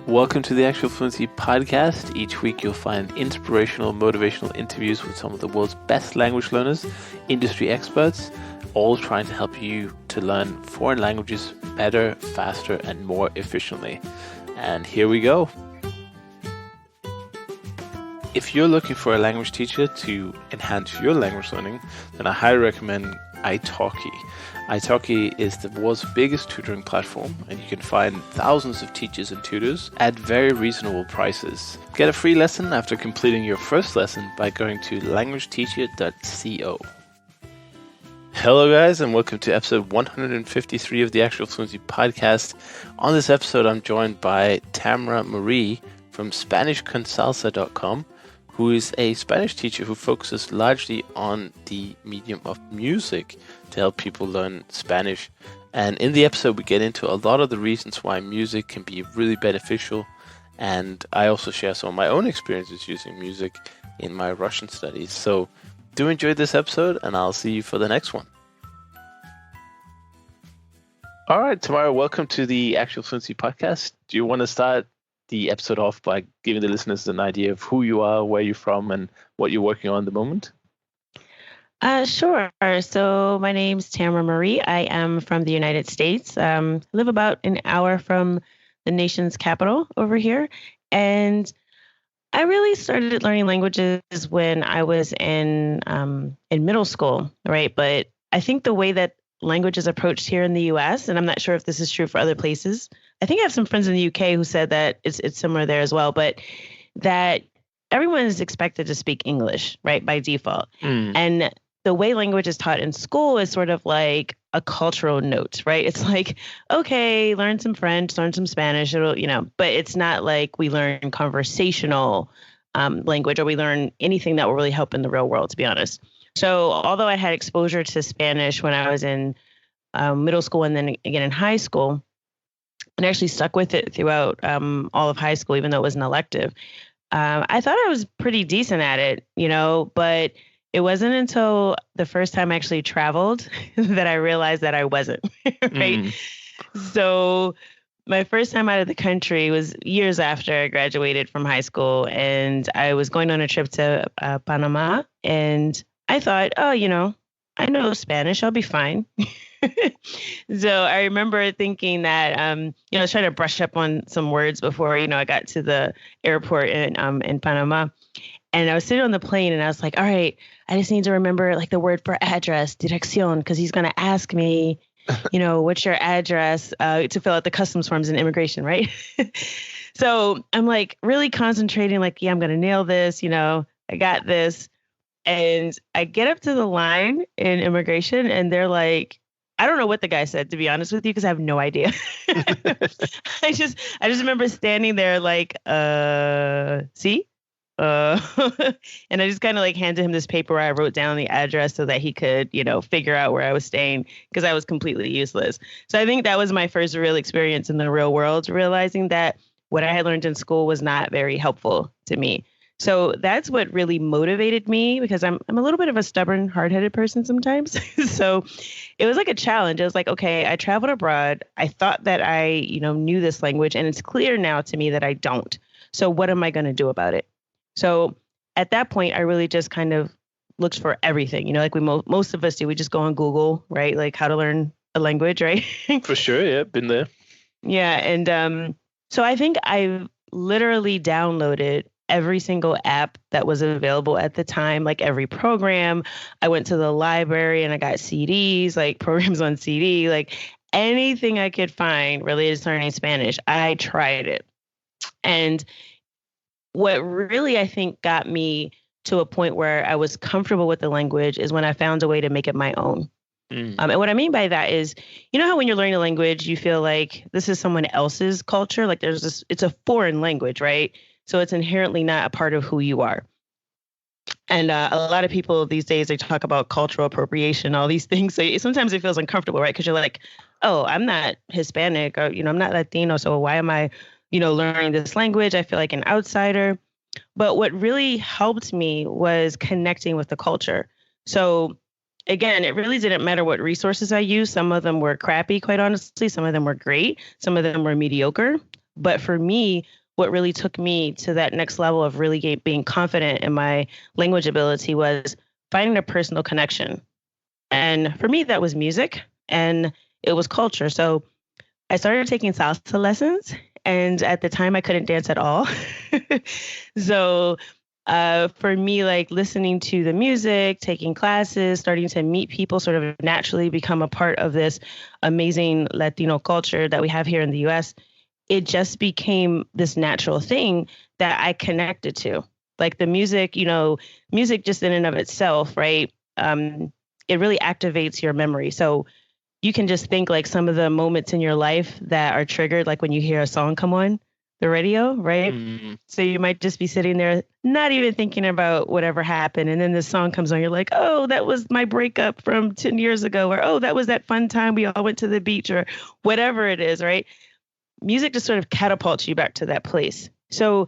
Welcome to the Actual Fluency Podcast. Each week you'll find inspirational, motivational interviews with some of the world's best language learners, industry experts, all trying to help you to learn foreign languages better, faster, and more efficiently. And here we go. If you're looking for a language teacher to enhance your language learning, then I highly recommend italki. Italki is the world's biggest tutoring platform, and you can find thousands of teachers and tutors at very reasonable prices. Get a free lesson after completing your first lesson by going to languageteacher.co. Hello guys, and welcome to episode 153 of the Actual Fluency Podcast. On this episode, I'm joined by Tamara Marie from SpanishConSalsa.com, who is a Spanish teacher who focuses largely on the medium of music to help people learn Spanish. And in the episode, we get into a lot of the reasons why music can be really beneficial. And I also share some of my own experiences using music in my Russian studies. So do enjoy this episode, and I'll see you for the next one. All right, Tamara, welcome to the Actual Fluency Podcast. Do you want to start the episode off by giving the listeners an idea of who you are, where you're from, and what you're working on at the moment? Sure. So my name's Tamara Marie. I am from the United States. I live about an hour from the nation's capital over here. And I really started learning languages when I was in middle school, right? But I think the way that language is approached here in the U.S., and I'm not sure if this is true for other places. I think I have some friends in the U.K. who said that it's similar there as well, but that everyone is expected to speak English, right, by default. And the way language is taught in school is sort of like a cultural note, right? It's like, okay, learn some French, learn some Spanish, but it's not like we learn conversational language or we learn anything that will really help in the real world, to be honest. So although I had exposure to Spanish when I was in middle school and then again in high school, and actually stuck with it throughout all of high school, even though it was an elective, I thought I was pretty decent at it, but it wasn't until the first time I actually traveled that I realized that I wasn't, right? So my first time out of the country was years after I graduated from high school, and I was going on a trip to Panama, and I thought, I know Spanish, I'll be fine. So I remember thinking that, I was trying to brush up on some words before, I got to the airport in Panama. And I was sitting on the plane and I was like, all right, I just need to remember like the word for address, dirección, because he's going to ask me, what's your address to fill out the customs forms and immigration, right? So I'm like really concentrating, like, yeah, I'm going to nail this, I got this. And I get up to the line in immigration and they're like, I don't know what the guy said, to be honest with you, because I have no idea. I just remember standing there like, see? And I just kind of like handed him this paper where I wrote down the address so that he could, figure out where I was staying, because I was completely useless. So I think that was my first real experience in the real world, realizing that what I had learned in school was not very helpful to me. So that's what really motivated me, because I'm a little bit of a stubborn, hard-headed person sometimes. So it was like a challenge. It was like, okay, I traveled abroad. I thought that I, knew this language, and it's clear now to me that I don't. So what am I going to do about it? So at that point, I really just kind of looked for everything, like most of us do. We just go on Google, right? Like how to learn a language, right? For sure. Yeah, been there. Yeah. And so I think I literally downloaded every single app that was available at the time, like every program. I went to the library and I got CDs, like programs on CD, like anything I could find related to learning Spanish. I tried it. And what really, I think, got me to a point where I was comfortable with the language is when I found a way to make it my own. And what I mean by that is, how when you're learning a language, you feel like this is someone else's culture, like it's a foreign language, right? So it's inherently not a part of who you are. And a lot of people these days, they talk about cultural appropriation, all these things. So sometimes it feels uncomfortable, right? Because you're like, oh, I'm not Hispanic or, I'm not Latino. So why am I, learning this language? I feel like an outsider. But what really helped me was connecting with the culture. So again, it really didn't matter what resources I used. Some of them were crappy, quite honestly. Some of them were great. Some of them were mediocre. But for me, what really took me to that next level of really being confident in my language ability was finding a personal connection. And for me, that was music and it was culture. So I started taking salsa lessons, and at the time I couldn't dance at all. So for me, like listening to the music, taking classes, starting to meet people, sort of naturally become a part of this amazing Latino culture that we have here in the US, it just became this natural thing that I connected to. Like the music, music just in and of itself, right? It really activates your memory. So you can just think like some of the moments in your life that are triggered, like when you hear a song come on the radio, right? So you might just be sitting there, not even thinking about whatever happened. And then the song comes on, you're like, oh, that was my breakup from 10 years ago, or oh, that was that fun time we all went to the beach, or whatever it is, right? Music just sort of catapults you back to that place. So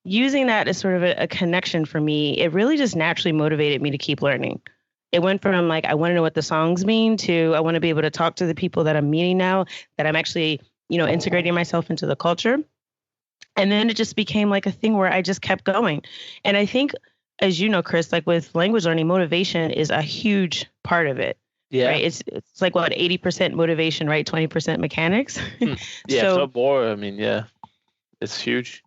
using that as sort of a connection for me, it really just naturally motivated me to keep learning. It went from like, I want to know what the songs mean to I want to be able to talk to the people that I'm meeting now, that I'm actually, integrating myself into the culture. And then it just became like a thing where I just kept going. And I think, as you know, Chris, like with language learning, motivation is a huge part of it. Yeah. Right. It's like what, 80% motivation, right? 20% mechanics. Yeah, So, if not more. I mean, yeah, it's huge.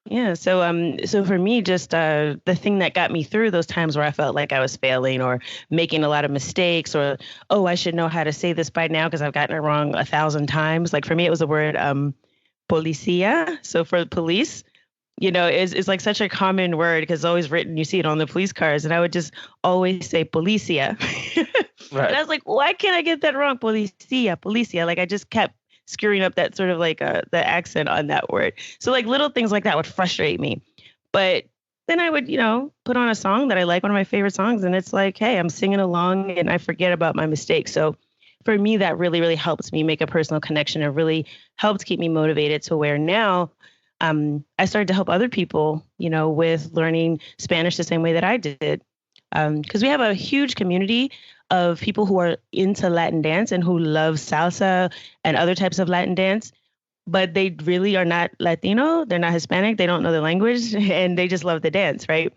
yeah. So for me, just the thing that got me through those times where I felt like I was failing or making a lot of mistakes, or, oh, I should know how to say this by now because I've gotten it wrong 1,000 times. Like for me, it was the word policia. So for police, is like such a common word because it's always written, you see it on the police cars. And I would just always say policia. Right. And I was like, why can't I get that wrong? Policia, policia. Like I just kept screwing up that sort of like the accent on that word. So like little things like that would frustrate me. But then I would, put on a song that I like, one of my favorite songs. And it's like, hey, I'm singing along and I forget about my mistakes. So for me, that really, really helps me make a personal connection. It really helped keep me motivated to where now I started to help other people, with learning Spanish the same way that I did. Because we have a huge community of people who are into Latin dance and who love salsa and other types of Latin dance, but they really are not Latino. They're not Hispanic. They don't know the language and they just love the dance, right?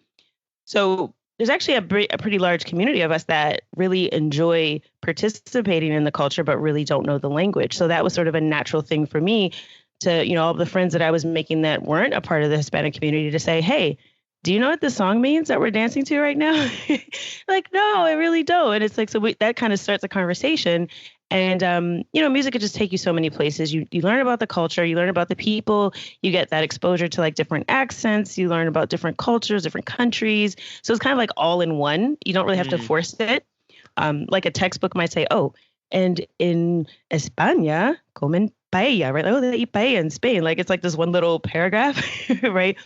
So there's actually a pretty large community of us that really enjoy participating in the culture, but really don't know the language. So that was sort of a natural thing for me to, all the friends that I was making that weren't a part of the Hispanic community to say, hey, do you know what the song means that we're dancing to right now? Like, no, I really don't. And it's like, so that kind of starts a conversation. And, music could just take you so many places. You learn about the culture, you learn about the people, you get that exposure to like different accents, you learn about different cultures, different countries. So it's kind of like all in one. You don't really have to force it. Like a textbook might say, oh, and in España, comen paella, right? Oh, they eat paella in Spain. Like it's like this one little paragraph, right?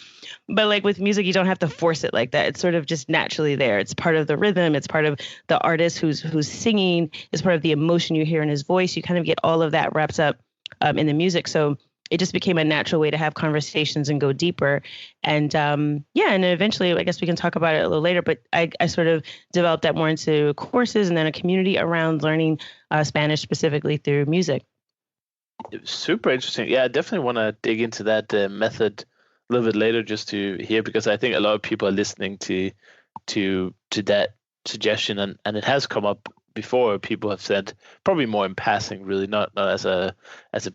But like with music, you don't have to force it like that. It's sort of just naturally there. It's part of the rhythm. It's part of the artist who's singing. It's part of the emotion you hear in his voice. You kind of get all of that wrapped up in the music. So it just became a natural way to have conversations and go deeper. And and eventually, I guess we can talk about it a little later, but I sort of developed that more into courses and then a community around learning Spanish specifically through music. Super interesting. Yeah, I definitely want to dig into that method a little bit later just to hear, because I think a lot of people are listening to that suggestion, and it has come up before. People have said, probably more in passing, really, not as a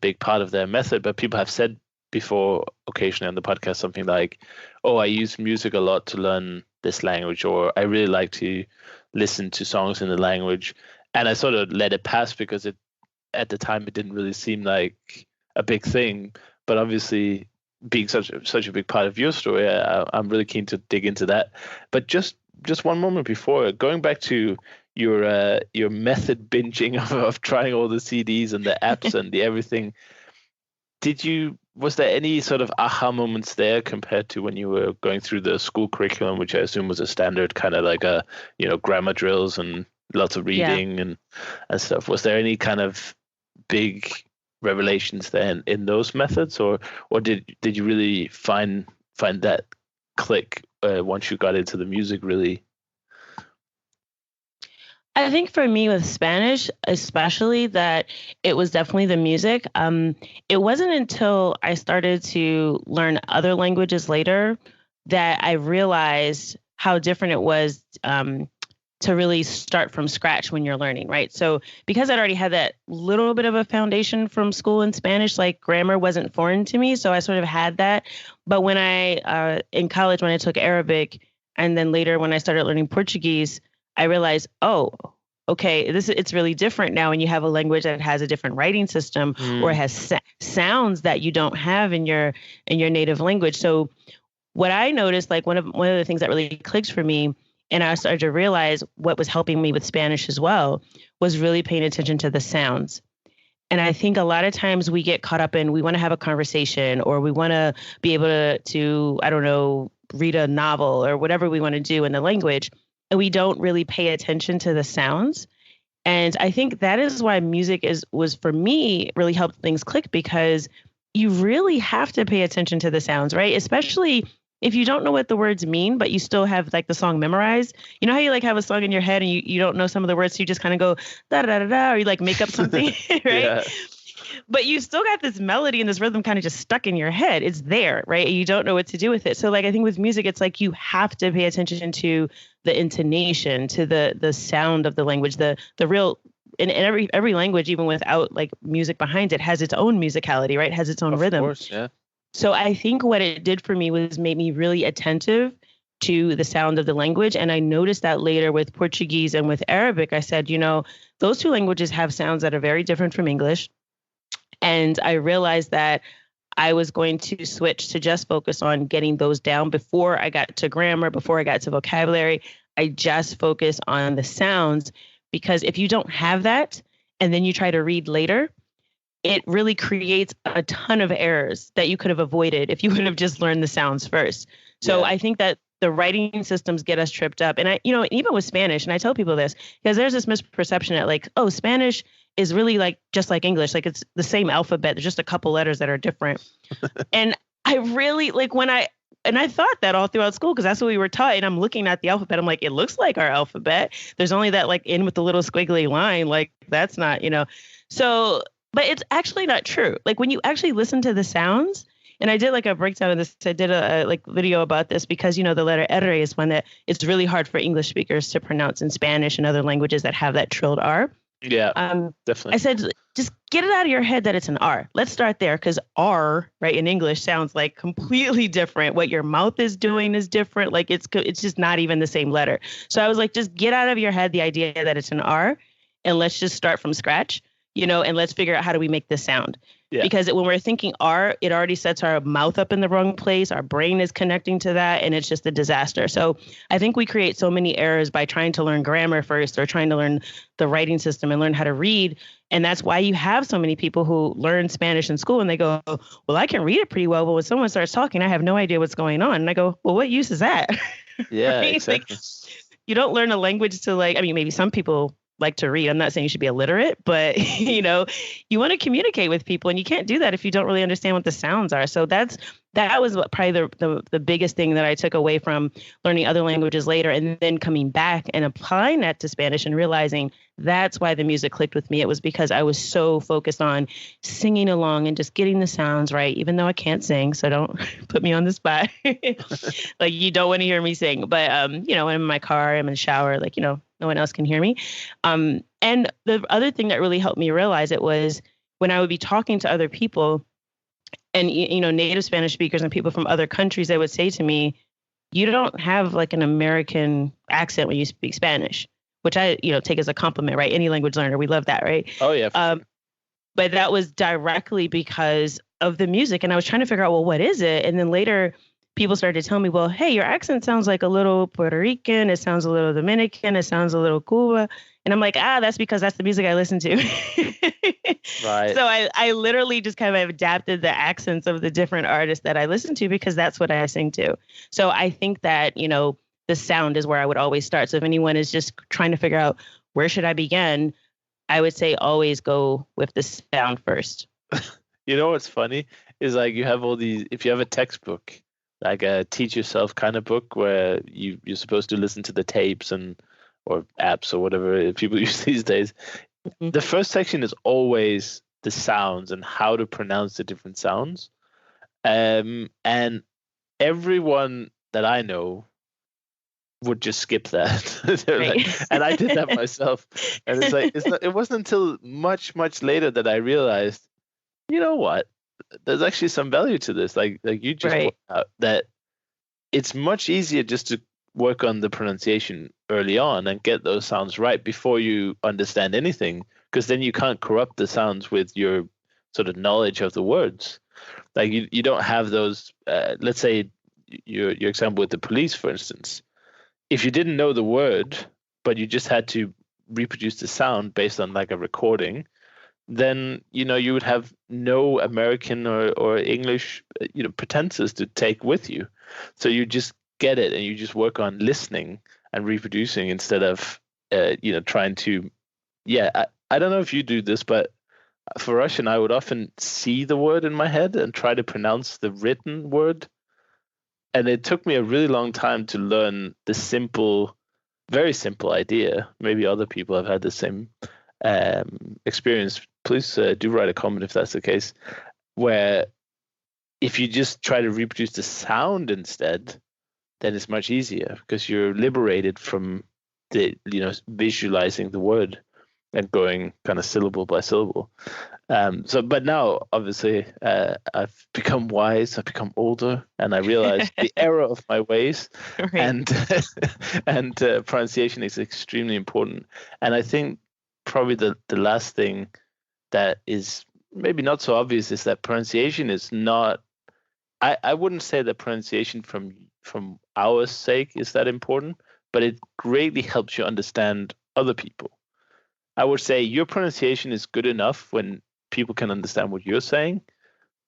big part of their method, but people have said before occasionally on the podcast something like, oh, I use music a lot to learn this language, or I really like to listen to songs in the language. And I sort of let it pass because at the time it didn't really seem like a big thing. But obviously, being such a big part of your story, I'm really keen to dig into that. But just one moment before, going back to your method binging of trying all the CDs and the apps and the everything, was there any sort of aha moments there compared to when you were going through the school curriculum, which I assume was a standard kind of like grammar drills and lots of reading and stuff? Was there any kind of big revelations then in those methods, or did you really find that click once you got into the music really? I think for me with Spanish, especially that it was definitely the music. It wasn't until I started to learn other languages later that I realized how different it was to really start from scratch when you're learning, right? So because I'd already had that little bit of a foundation from school in Spanish, like grammar wasn't foreign to me, so I sort of had that. But when I in college when I took Arabic, and then later when I started learning Portuguese, I realized, oh, okay, it's really different now when you have a language that has a different writing system or Mm. has sounds that you don't have in your native language. So what I noticed, like one of the things that really clicked for me, and I started to realize what was helping me with Spanish as well, was really paying attention to the sounds. And I think a lot of times we get caught up in we want to have a conversation or we want to be able to I don't know, read a novel or whatever we want to do in the language, and we don't really pay attention to the sounds. And I think that is why music was for me really helped things click because you really have to pay attention to the sounds, right? Especially if you don't know what the words mean, but you still have like the song memorized. You know how you like have a song in your head and you don't know some of the words, so you just kind of go da da da da, or you like make up something, right? Yeah, But you still got this melody and this rhythm kind of just stuck in your head. It's there, right? And you don't know what to do with it. So like I think with music, it's like you have to pay attention to the intonation, to the sound of the language, the real in every language, even without like music behind it, has its own musicality, right? Has its own of rhythm. course. Yeah. So I think what it did for me was make me really attentive to the sound of the language. And I noticed that later with Portuguese and with Arabic. I said, you know, those two languages have sounds that are very different from English. And I realized that I was going to switch to just focus on getting those down before I got to grammar, before I got to vocabulary. I just focus on the sounds because if you don't have that and then you try to read later, it really creates a ton of errors that you could have avoided if you would have just learned the sounds first. So Yeah. I think that the writing systems get us tripped up. And I, you know, even with Spanish, and I tell people this because there's this misperception that like, oh, Spanish is really like just like English, like it's the same alphabet. There's just a couple letters that are different. And I really like and I thought that all throughout school because that's what we were taught. And I'm looking at the alphabet. I'm like, it looks like our alphabet. There's only that like in with the little squiggly line. Like that's not, you know. So, but it's actually not true. Like when you actually listen to the sounds, and I did like a breakdown of this. I did a like video about this because you know the letter R is one that it's really hard for English speakers to pronounce in Spanish and other languages that have that trilled R. Yeah, I definitely. said, just get it out of your head that it's an R. Let's start there because R, right, in English sounds like completely different. What your mouth is doing is different. Like it's just not even the same letter. So I was like, just get out of your head the idea that it's an R, and let's just start from scratch, you know, and let's figure out how do we make this sound. Yeah. Because when we're thinking R, it already sets our mouth up in the wrong place. Our brain is connecting to that, and it's just a disaster. So I think we create so many errors by trying to learn grammar first or trying to learn the writing system and learn how to read. And that's why you have so many people who learn Spanish in school and they go, well, I can read it pretty well, but when someone starts talking, I have no idea what's going on. And I go, well, what use is that? Yeah, Right? Like, exactly. you don't learn a language to like, I mean, maybe some people like to read. I'm not saying you should be illiterate, but you know, you want to communicate with people and you can't do that if you don't really understand what the sounds are. So that was what probably the biggest thing that I took away from learning other languages later and then coming back and applying that to Spanish and realizing that's why the music clicked with me. It was because I was so focused on singing along and just getting the sounds right, even though I can't sing. So don't put me on the spot. Like you don't want to hear me sing, but you know, I'm in my car, I'm in the shower, like, you know, no one else can hear me. And the other thing that really helped me realize it was when I would be talking to other people and, you know, native Spanish speakers and people from other countries, they would say to me, you don't have like an American accent when you speak Spanish, which I, you know, take as a compliment, right? Any language learner, we love that, right? Oh yeah, for sure. But that was directly because of the music. And I was trying to figure out, well, what is it? And then later people started to tell me, well, hey, your accent sounds like a little Puerto Rican. It sounds a little Dominican. It sounds a little Cuba. And I'm like, that's because that's the music I listen to. Right. So I literally just kind of adapted the accents of the different artists that I listen to because that's what I sing to. So I think that, you know, the sound is where I would always start. So if anyone is just trying to figure out where should I begin, I would say always go with the sound first. You know what's funny is like you have all these. If you have a textbook, like a teach yourself kind of book where you're supposed to listen to the tapes and or apps or whatever people use these days, the first section is always the sounds and how to pronounce the different sounds. And everyone that I know would just skip that. Right. And I did that myself. And it wasn't until much later that I realized, you know what? There's actually some value to this. Like you just pointed out, that it's much easier just to work on the pronunciation early on and get those sounds right before you understand anything, because then you can't corrupt the sounds with your sort of knowledge of the words. Like you don't have those. Let's say your example with the police, for instance. If you didn't know the word, but you just had to reproduce the sound based on like a recording, then you would have no American or English pretenses to take with you. So you just get it and you just work on listening and reproducing instead of trying to. I don't know if you do this, but for Russian I would often see the word in my head and try to pronounce the written word. And it took me a really long time to learn the simple, very simple idea. Maybe other people have had the same experience. Please do write a comment if that's the case, where if you just try to reproduce the sound instead, then it's much easier because you're liberated from the visualizing the word and going kind of syllable by syllable. But now obviously I've become wise, I've become older, and I realize the error of my ways. Right. And pronunciation is extremely important. And I think probably the last thing that is maybe not so obvious is that pronunciation is not. I wouldn't say that pronunciation from our sake is that important, but it greatly helps you understand other people. I would say your pronunciation is good enough when people can understand what you're saying,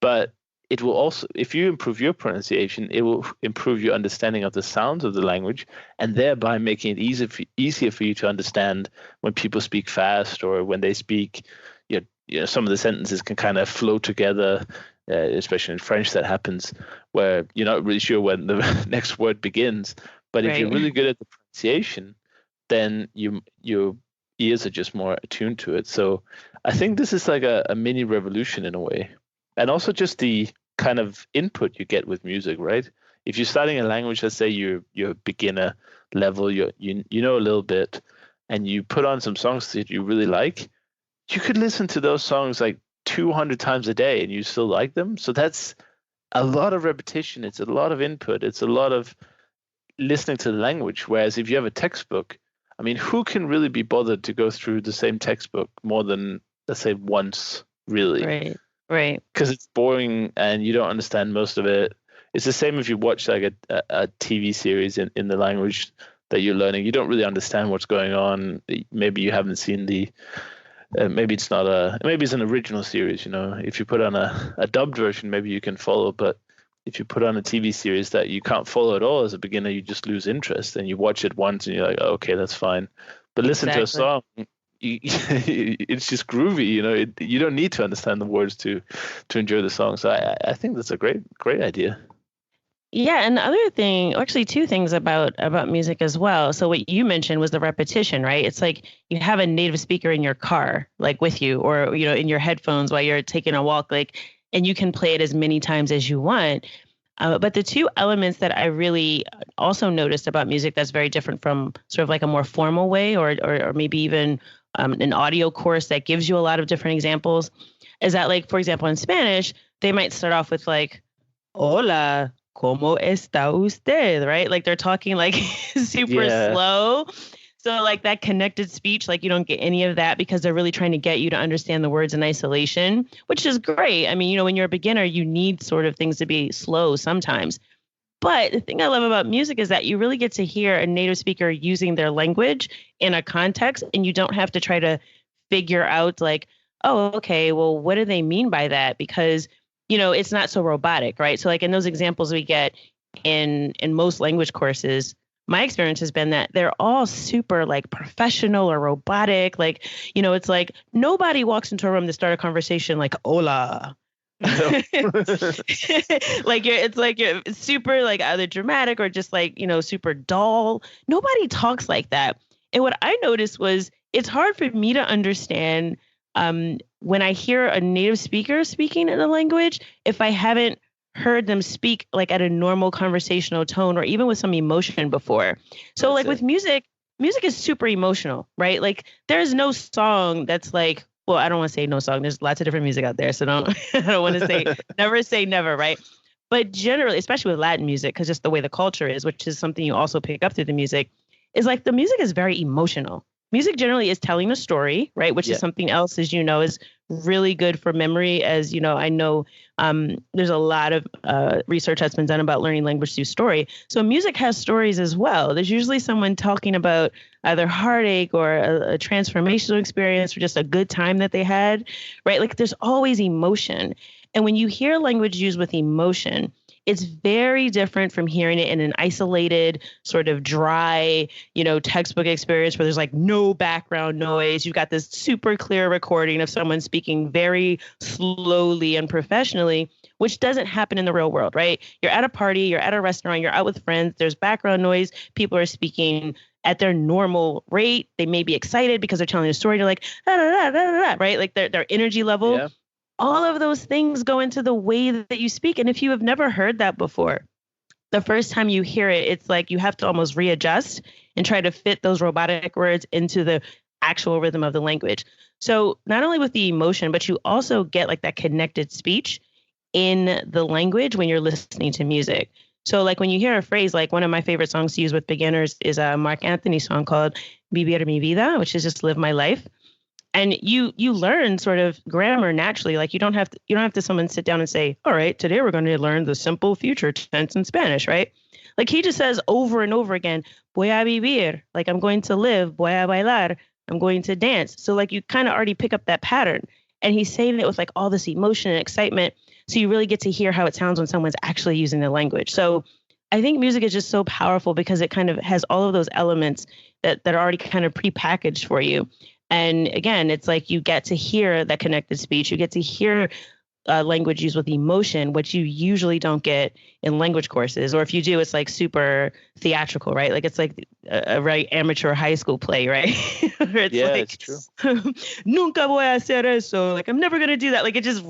but it will also, if you improve your pronunciation, it will improve your understanding of the sounds of the language, and thereby making it easier for you to understand when people speak fast or when they speak. Some of the sentences can kind of flow together, especially in French. That happens where you're not really sure when the next word begins. But if you're really good at the pronunciation, then your ears are just more attuned to it. So I think this is like a mini revolution in a way. And also just the kind of input you get with music, right? If you're starting a language, let's say you're beginner level, you know a little bit, and you put on some songs that you really like, you could listen to those songs like 200 times a day and you still like them. So that's a lot of repetition. It's a lot of input. It's a lot of listening to the language. Whereas if you have a textbook, I mean, who can really be bothered to go through the same textbook more than, let's say, once, really? Right. Because it's boring and you don't understand most of it. It's the same if you watch like a TV series in the language that you're learning. You don't really understand what's going on. Maybe you haven't seen maybe it's an original series. If you put on a dubbed version, maybe you can follow. But if you put on a TV series that you can't follow at all as a beginner, you just lose interest, and you watch it once and you're like, oh, okay, that's fine. But listen to a song, it's just groovy. You don't need to understand the words to enjoy the song. So I think that's a great idea. Yeah, and the other thing, actually two things about music as well. So what you mentioned was the repetition, right? It's like you have a native speaker in your car, like with you, or in your headphones while you're taking a walk, and you can play it as many times as you want. But the two elements that I really also noticed about music that's very different from sort of like a more formal way, or maybe even an audio course that gives you a lot of different examples, is that, like, for example, in Spanish, they might start off with like, hola, ¿cómo está usted? Right? Like they're talking like super slow. So like that connected speech, like you don't get any of that because they're really trying to get you to understand the words in isolation, which is great. I mean, when you're a beginner, you need sort of things to be slow sometimes. But the thing I love about music is that you really get to hear a native speaker using their language in a context, and you don't have to try to figure out like, oh, okay, well, what do they mean by that? Because it's not so robotic, right? So like in those examples we get in most language courses, my experience has been that they're all super like professional or robotic. Like, it's like nobody walks into a room to start a conversation like, hola. It's super like either dramatic or just like, super dull. Nobody talks like that. And what I noticed was it's hard for me to understand when I hear a native speaker speaking in a language, if I haven't heard them speak like at a normal conversational tone or even with some emotion before. So like with music, music is super emotional, right? Like there's no song that's like, well, I don't want to say no song. There's lots of different music out there. So I don't want to say never, right? But generally, especially with Latin music, because just the way the culture is, which is something you also pick up through the music, is like the music is very emotional. Music generally is telling a story, right? Which is something else, as you know, is really good for memory. As you know, I know there's a lot of research that's been done about learning language through story. So music has stories as well. There's usually someone talking about either heartache or a transformational experience or just a good time that they had, right? Like there's always emotion. And when you hear language used with emotion, it's very different from hearing it in an isolated, sort of dry, textbook experience where there's like no background noise. You've got this super clear recording of someone speaking very slowly and professionally, which doesn't happen in the real world, right? You're at a party, you're at a restaurant, you're out with friends, there's background noise, people are speaking at their normal rate. They may be excited because they're telling a story. They're like, da, da, da, da, da, right? Like their energy level. Yeah. All of those things go into the way that you speak. And if you have never heard that before, the first time you hear it, it's like you have to almost readjust and try to fit those robotic words into the actual rhythm of the language. So not only with the emotion, but you also get like that connected speech in the language when you're listening to music. So like when you hear a phrase, like one of my favorite songs to use with beginners is a Mark Anthony song called Vivir mi vida, which is just live my life. And you learn sort of grammar naturally. Like you don't have to someone sit down and say, all right, today we're going to learn the simple future tense in Spanish, right? Like he just says over and over again, voy a vivir, like I'm going to live, voy a bailar, I'm going to dance. So like you kind of already pick up that pattern. And he's saying it with like all this emotion and excitement. So you really get to hear how it sounds when someone's actually using the language. So I think music is just so powerful because it kind of has all of those elements that are already kind of prepackaged for you. And again, it's like you get to hear that connected speech. You get to hear language used with emotion, which you usually don't get in language courses. Or if you do, it's like super theatrical, right? Like it's like a very amateur high school play, right? It's yeah, like, it's true. Nunca voy a hacer eso. Like I'm never going to do that. Like it just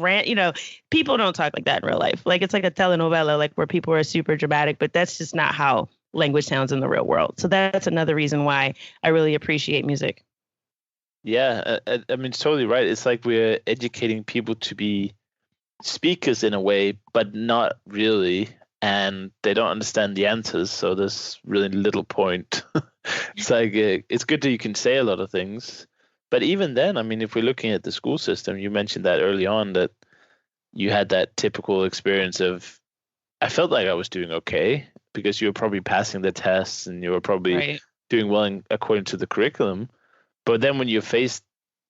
people don't talk like that in real life. Like it's like a telenovela, like where people are super dramatic, but that's just not how language sounds in the real world. So that's another reason why I really appreciate music. Yeah, I mean, it's totally right. It's like we're educating people to be speakers in a way, but not really. And they don't understand the answers. So there's really little point. It's like, it's good that you can say a lot of things. But even then, I mean, if we're looking at the school system, you mentioned that early on that you had that typical experience of, I felt like I was doing okay because you were probably passing the tests and you were probably doing well according to the curriculum. But then when you're face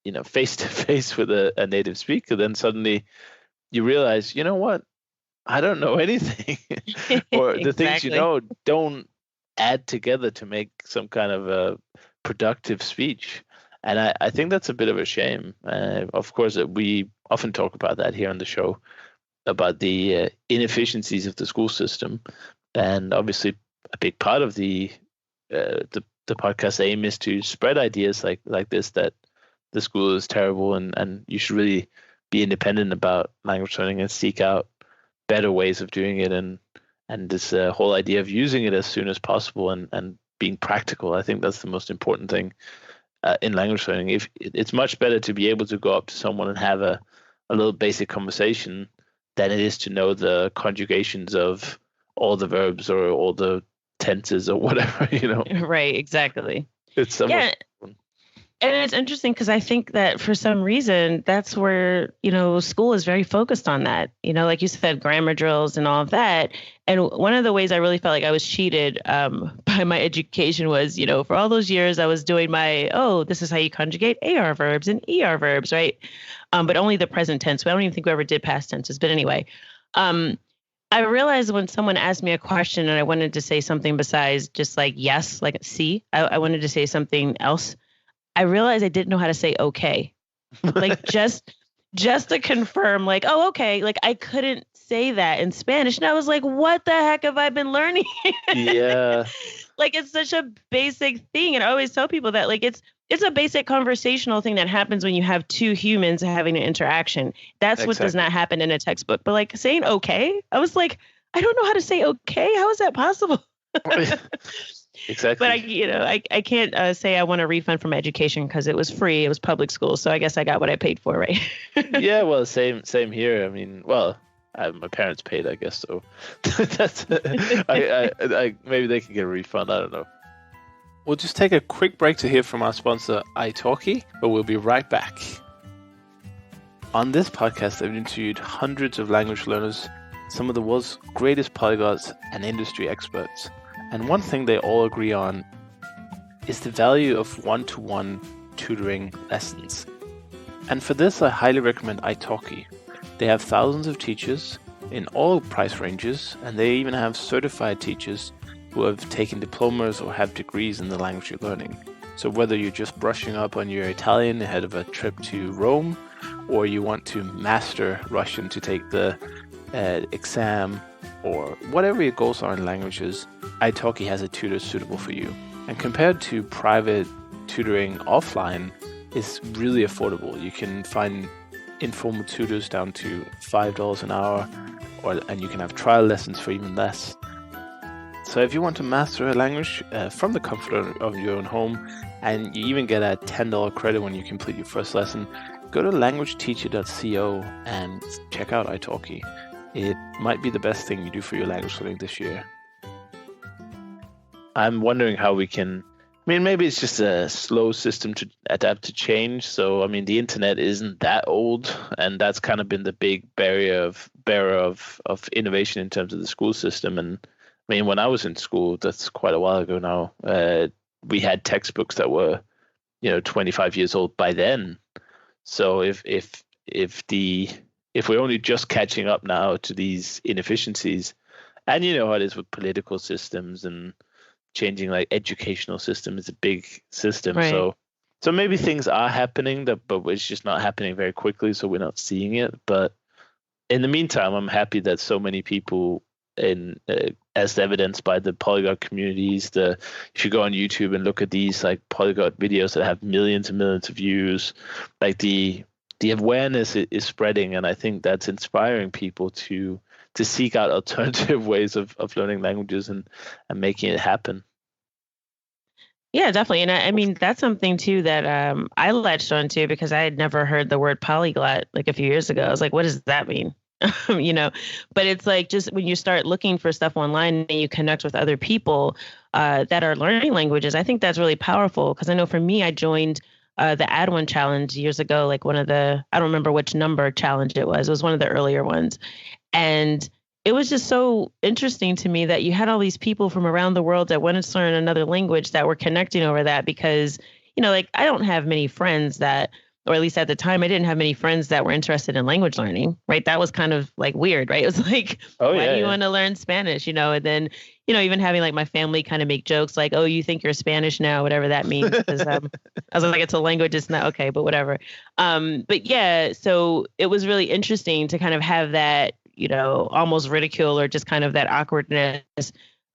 to face with a native speaker, then suddenly you realize, you know what? I don't know anything. Or the things you know don't add together to make some kind of a productive speech. And I think that's a bit of a shame. Of course, we often talk about that here on the show, about the inefficiencies of the school system. And obviously, a big part of the podcast aim is to spread ideas like this, that the school is terrible and you should really be independent about language learning and seek out better ways of doing it, and this whole idea of using it as soon as possible and being practical. I think that's the most important thing in language learning. If it's much better to be able to go up to someone and have a little basic conversation than it is to know the conjugations of all the verbs or all the tenses or whatever, Right, exactly. It's so much fun. And it's interesting because I think that for some reason, that's where, school is very focused on that, like you said, grammar drills and all of that. And one of the ways I really felt like I was cheated by my education was, for all those years I was doing this is how you conjugate AR verbs and ER verbs, right? But only the present tense. I don't even think we ever did past tenses. But anyway, I realized when someone asked me a question and I wanted to say something besides just like yes, like see, I wanted to say something else. I realized I didn't know how to say okay. Like just to confirm, like, oh, okay. Like I couldn't say that in Spanish. And I was like, what the heck have I been learning? Yeah. like it's such a basic thing. And I always tell people that like it's a basic conversational thing that happens when you have two humans having an interaction. That's what does Exactly. not happen in a textbook. But like saying okay, I was like, I don't know how to say okay. How is that possible? But Exactly. I can't say I want a refund from education because it was free. It was public school, so I guess I got what I paid for, right? Yeah, well, same here. I mean, well, my parents paid, I guess, so that's maybe they can get a refund. I don't know. We'll just take a quick break to hear from our sponsor, italki, but we'll be right back. On this podcast, I've interviewed hundreds of language learners, some of the world's greatest polyglots and industry experts. And one thing they all agree on is the value of one-to-one tutoring lessons. And for this, I highly recommend italki. They have thousands of teachers in all price ranges, and they even have certified teachers who have taken diplomas or have degrees in the language you're learning. So whether you're just brushing up on your Italian ahead of a trip to Rome, or you want to master Russian to take the exam, or whatever your goals are in languages, italki has a tutor suitable for you. And compared to private tutoring offline, it's really affordable. You can find informal tutors down to $5 an hour, and you can have trial lessons for even less. So if you want to master a language from the comfort of your own home, and you even get a $10 credit when you complete your first lesson, go to languageteacher.co and check out italki. It might be the best thing you do for your language learning this year. I'm wondering how we can, I mean, maybe it's just a slow system to adapt to change. So, I mean, the internet isn't that old, and that's kind of been the big bearer of innovation in terms of the school system. And I mean, when I was in school, that's quite a while ago now, we had textbooks that were, 25 years old by then. So if we're only just catching up now to these inefficiencies, and you know how it is with political systems and changing, like educational system is a big system. Right. So maybe things are happening, but it's just not happening very quickly, so we're not seeing it. But in the meantime, I'm happy that so many people, as evidenced by the polyglot communities, if you go on YouTube and look at these like polyglot videos that have millions and millions of views, like the awareness is spreading, and I think that's inspiring people to seek out alternative ways of learning languages and making it happen. Yeah, definitely. And I mean, that's something too that I latched on to because I had never heard the word polyglot like a few years ago. I was like, what does that mean? But it's like just when you start looking for stuff online and you connect with other people that are learning languages, I think that's really powerful. Because I know for me, I joined the Add One challenge years ago, like one of the, I don't remember which number challenge it was. It was one of the earlier ones. And it was just so interesting to me that you had all these people from around the world that wanted to learn another language that were connecting over that because, like I don't have many friends that, or at least at the time, I didn't have many friends that were interested in language learning, right? That was kind of like weird, right? It was like, why do you want to learn Spanish? And then, even having like my family kind of make jokes like, oh, you think you're Spanish now, whatever that means. Because I was like, it's a language, it's not okay, but whatever. But yeah, so it was really interesting to kind of have that, almost ridicule or just kind of that awkwardness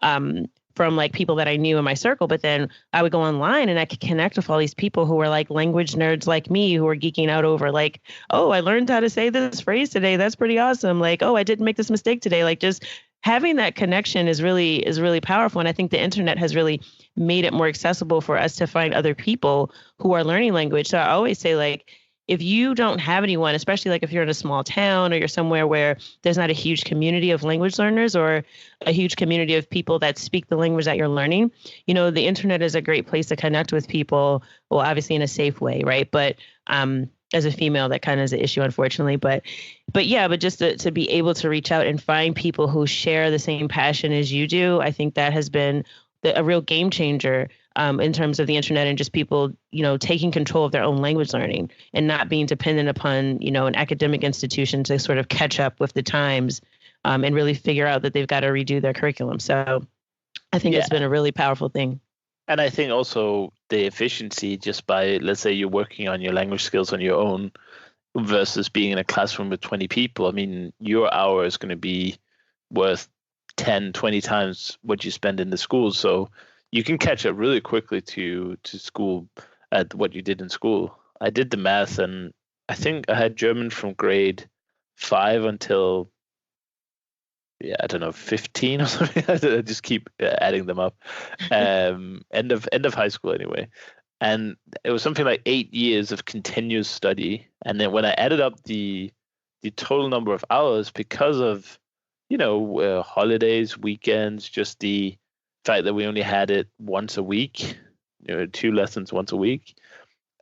from like people that I knew in my circle. But then I would go online and I could connect with all these people who were like language nerds like me, who were geeking out over like, oh, I learned how to say this phrase today. That's pretty awesome. Like, oh, I didn't make this mistake today. Like just having that connection is really powerful. And I think the internet has really made it more accessible for us to find other people who are learning language. So I always say like, if you don't have anyone, especially like if you're in a small town or you're somewhere where there's not a huge community of language learners or a huge community of people that speak the language that you're learning, the internet is a great place to connect with people. Well, obviously in a safe way, right? But as a female, that kind of is an issue, unfortunately. But just to be able to reach out and find people who share the same passion as you do, I think that has been a real game changer in terms of the internet and just people, taking control of their own language learning and not being dependent upon, an academic institution to sort of catch up with the times and really figure out that they've got to redo their curriculum. So I think it's been a really powerful thing. And I think also the efficiency just by, let's say you're working on your language skills on your own versus being in a classroom with 20 people. I mean, your hour is going to be worth 10, 20 times what you spend in the school. So you can catch up really quickly to school at what you did in school. I did the math, and I think I had German from grade 5 until, yeah, I don't know, 15 or something. I just keep adding them up. End of high school anyway. And it was something like 8 years of continuous study. And then when I added up the total number of hours, because of holidays, weekends, just the fact that we only had it once a week, 2 lessons once a week,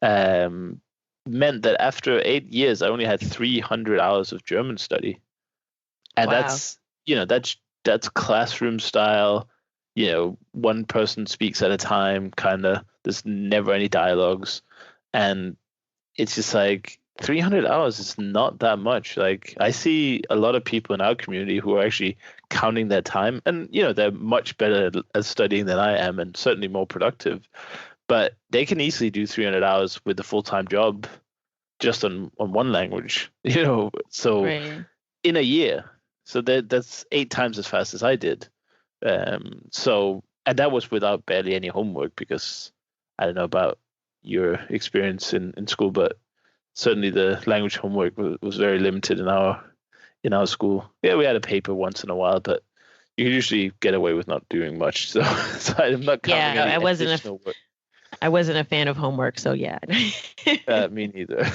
meant that after 8 years, I only had 300 hours of German study, and Wow. that's classroom style. One person speaks at a time, kind of. There's never any dialogues, and it's just like 300 hours is not that much. Like, I see a lot of people in our community who are actually counting their time, and they're much better at studying than I am, and certainly more productive. But they can easily do 300 hours with a full-time job just on one language, so Right. in a year. So that's 8 times as fast as I did. And that was without barely any homework, because I don't know about your experience in school, but certainly the language homework was very limited in our school. Yeah, we had a paper once in a while, but you could usually get away with not doing much. So, so I'm not counting Yeah, any I wasn't additional work. I wasn't a fan of homework, so yeah. Me neither.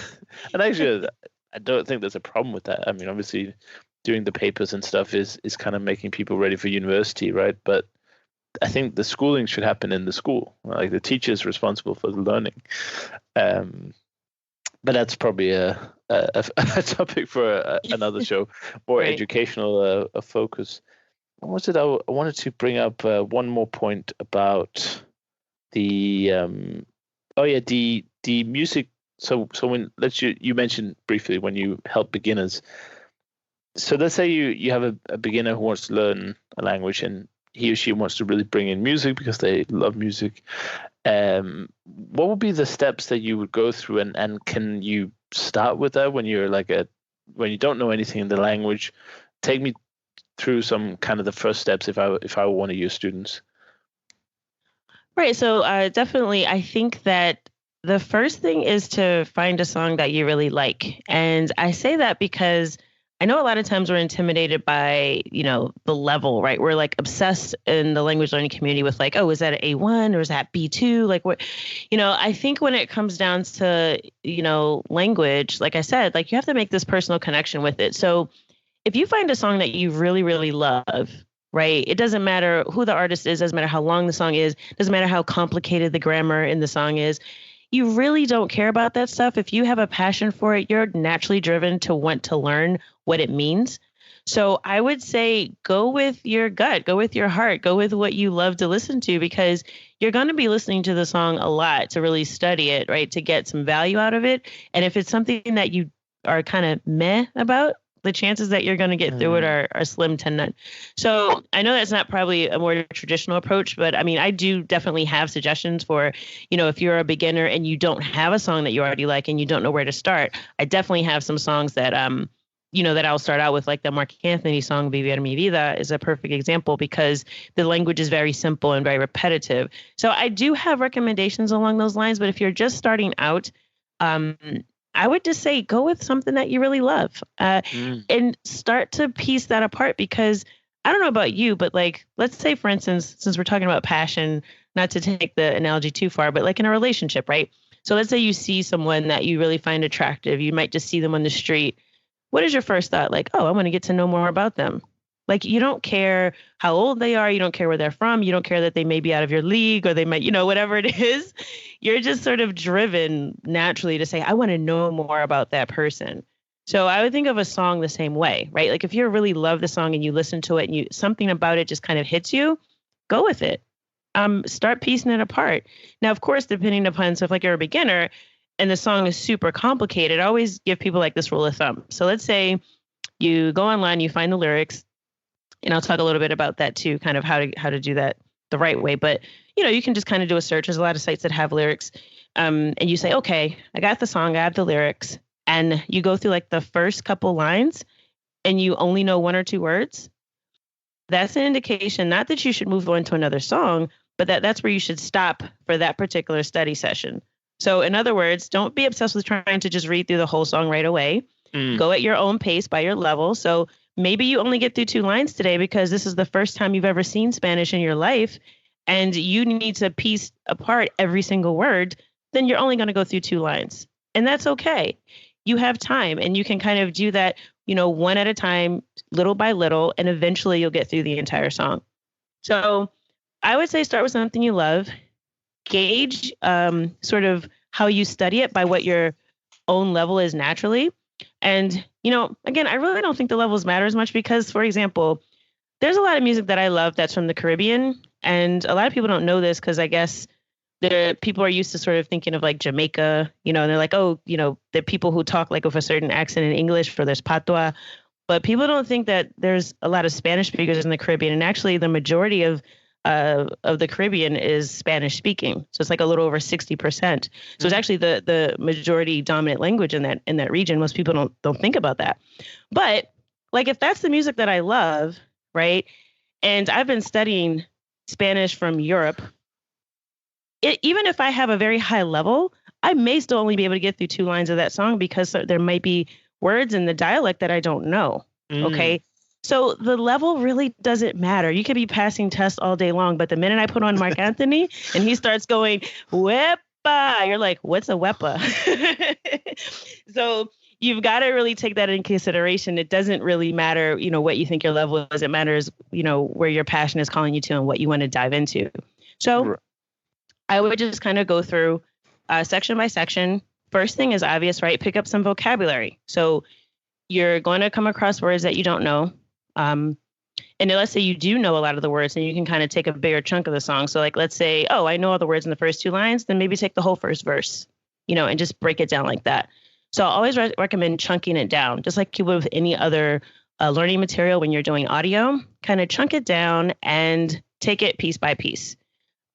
And actually, I don't think there's a problem with that. I mean, obviously, doing the papers and stuff is kind of making people ready for university, right? But I think the schooling should happen in the school. Like, the teacher is responsible for the learning. But that's probably a topic for another show, more Right. educational focus. What was it? I wanted to bring up one more point about the the music. So when you mentioned briefly when you help beginners. So let's say you have a beginner who wants to learn a language, and he or she wants to really bring in music because they love music. What would be the steps that you would go through, and can you start with that when you're when you don't know anything in the language? Take me through some kind of the first steps if I were one of your students. Right. So definitely, I think that the first thing is to find a song that you really like. And I say that because I know a lot of times we're intimidated by, the level, right? We're like obsessed in the language learning community with like, oh, is that an A1 or is that B2? Like what, I think when it comes down to, language, like I said, like you have to make this personal connection with it. So if you find a song that you really, really love, right? It doesn't matter who the artist is, doesn't matter how long the song is, doesn't matter how complicated the grammar in the song is. You really don't care about that stuff. If you have a passion for it, you're naturally driven to want to learn what it means. So I would say go with your gut, go with your heart, go with what you love to listen to, because you're going to be listening to the song a lot to really study it, right? To get some value out of it. And if it's something that you are kind of meh about, the chances that you're going to get through it are slim to none. So I know that's not probably a more traditional approach, but I mean, I do definitely have suggestions for, if you're a beginner and you don't have a song that you already like and you don't know where to start, I definitely have some songs that, that I'll start out with, like the Mark Anthony song, Vivir Mi Vida is a perfect example because the language is very simple and very repetitive. So I do have recommendations along those lines, but if you're just starting out, I would just say go with something that you really love and start to piece that apart, because I don't know about you, but like, let's say, for instance, since we're talking about passion, not to take the analogy too far, but like in a relationship, right? So let's say you see someone that you really find attractive. You might just see them on the street. What is your first thought? Like, oh, I want to get to know more about them. Like, you don't care how old they are. You don't care where they're from. You don't care that they may be out of your league or they might, whatever it is. You're just sort of driven naturally to say, I want to know more about that person. So I would think of a song the same way, right? Like if you really love the song and you listen to it and something about it just kind of hits you, go with it. Start piecing it apart. Now, of course, depending upon, so if like you're a beginner and the song is super complicated, I always give people like this rule of thumb. So let's say you go online, you find the lyrics, and I'll talk a little bit about that too, kind of how to do that the right way. But, you can just kind of do a search. There's a lot of sites that have lyrics. And you say, okay, I got the song, I have the lyrics. And you go through like the first couple lines and you only know one or two words. That's an indication, not that you should move on to another song, but that's where you should stop for that particular study session. So in other words, don't be obsessed with trying to just read through the whole song right away. Go at your own pace by your level. So maybe you only get through 2 lines today because this is the first time you've ever seen Spanish in your life and you need to piece apart every single word. Then you're only going to go through 2 lines. And that's okay. You have time and you can kind of do that, one at a time, little by little, and eventually you'll get through the entire song. So I would say start with something you love, gauge sort of how you study it by what your own level is naturally. And, again, I really don't think the levels matter as much because, for example, there's a lot of music that I love that's from the Caribbean. And a lot of people don't know this because I guess the people are used to sort of thinking of like Jamaica, and they're like, oh, the people who talk like with a certain accent in English for there's patois. But people don't think that there's a lot of Spanish speakers in the Caribbean. And actually, the majority of the Caribbean is Spanish speaking. So it's like a little over 60%. So it's actually the majority dominant language in that region. Most people don't think about that. But like if that's the music that I love, right? And I've been studying Spanish from Europe, even if I have a very high level, I may still only be able to get through 2 lines of that song because there might be words in the dialect that I don't know. Okay. So the level really doesn't matter. You could be passing tests all day long, but the minute I put on Mark Anthony and he starts going, wepa, you're like, what's a wepa? So you've got to really take that in consideration. It doesn't really matter, what you think your level is. It matters, where your passion is calling you to and what you want to dive into. So I would just kind of go through section by section. First thing is obvious, right? Pick up some vocabulary. So you're going to come across words that you don't know. And then let's say you do know a lot of the words and you can kind of take a bigger chunk of the song. So like, let's say, oh, I know all the words in the first 2 lines, then maybe take the whole first verse, and just break it down like that. So I always recommend chunking it down, just like you would with any other learning material when you're doing audio, kind of chunk it down and take it piece by piece.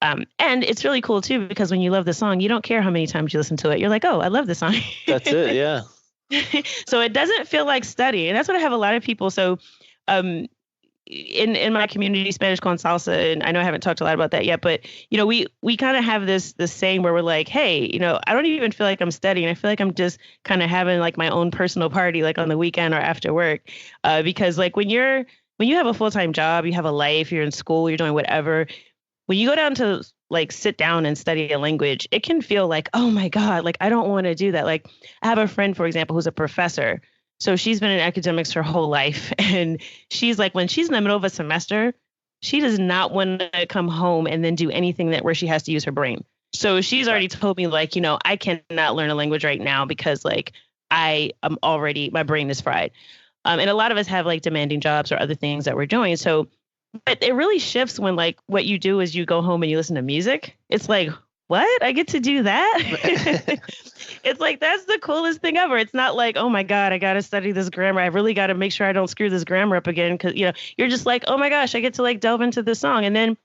And it's really cool too, because when you love the song, you don't care how many times you listen to it. You're like, oh, I love the song. That's it. Yeah. So it doesn't feel like study. And that's what I have a lot of people. So in my community, Spanish Con Salsa, and I know I haven't talked a lot about that yet, but, we kind of have this saying where we're like, hey, I don't even feel like I'm studying. I feel like I'm just kind of having like my own personal party, like on the weekend or after work. Because like when you have a full-time job, you have a life, you're in school, you're doing whatever. When you go down to like sit down and study a language, it can feel like, oh my God, like I don't want to do that. Like I have a friend, for example, who's a professor. So she's been in academics her whole life. And she's like, when she's in the middle of a semester, she does not want to come home and then do anything where she has to use her brain. So she's already told me like, I cannot learn a language right now because like my brain is fried. And a lot of us have like demanding jobs or other things that we're doing. So but it really shifts when like what you do is you go home and you listen to music. It's like, what? I get to do that? It's like, that's the coolest thing ever. It's not like, oh my God, I got to study this grammar. I really got to make sure I don't screw this grammar up again. Cause you're just like, oh my gosh, I get to like delve into the song. And then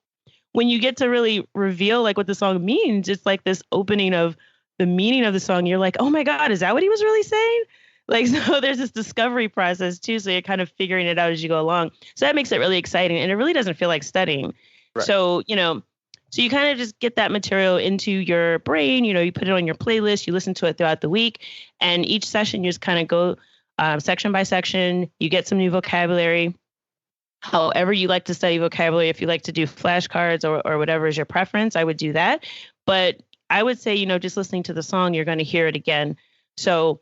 when you get to really reveal like what the song means, it's like this opening of the meaning of the song. You're like, oh my God, is that what he was really saying? Like, so there's this discovery process too. So you're kind of figuring it out as you go along. So that makes it really exciting. And it really doesn't feel like studying. Right. So, so you kind of just get that material into your brain, you put it on your playlist, you listen to it throughout the week. And each session, you just kind of go section by section. You get some new vocabulary. However you like to study vocabulary, if you like to do flashcards or whatever is your preference, I would do that. But I would say, just listening to the song, you're going to hear it again. So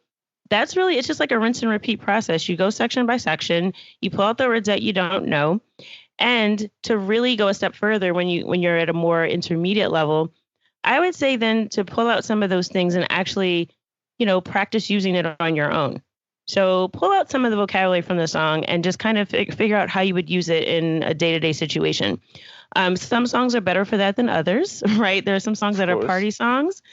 that's really, it's just like a rinse and repeat process. You go section by section, you pull out the words that you don't know. And to really go a step further, when you're at a more intermediate level, I would say then to pull out some of those things and actually, practice using it on your own. So pull out some of the vocabulary from the song and just kind of figure out how you would use it in a day-to-day situation. Some songs are better for that than others, right? There are some songs that are party songs.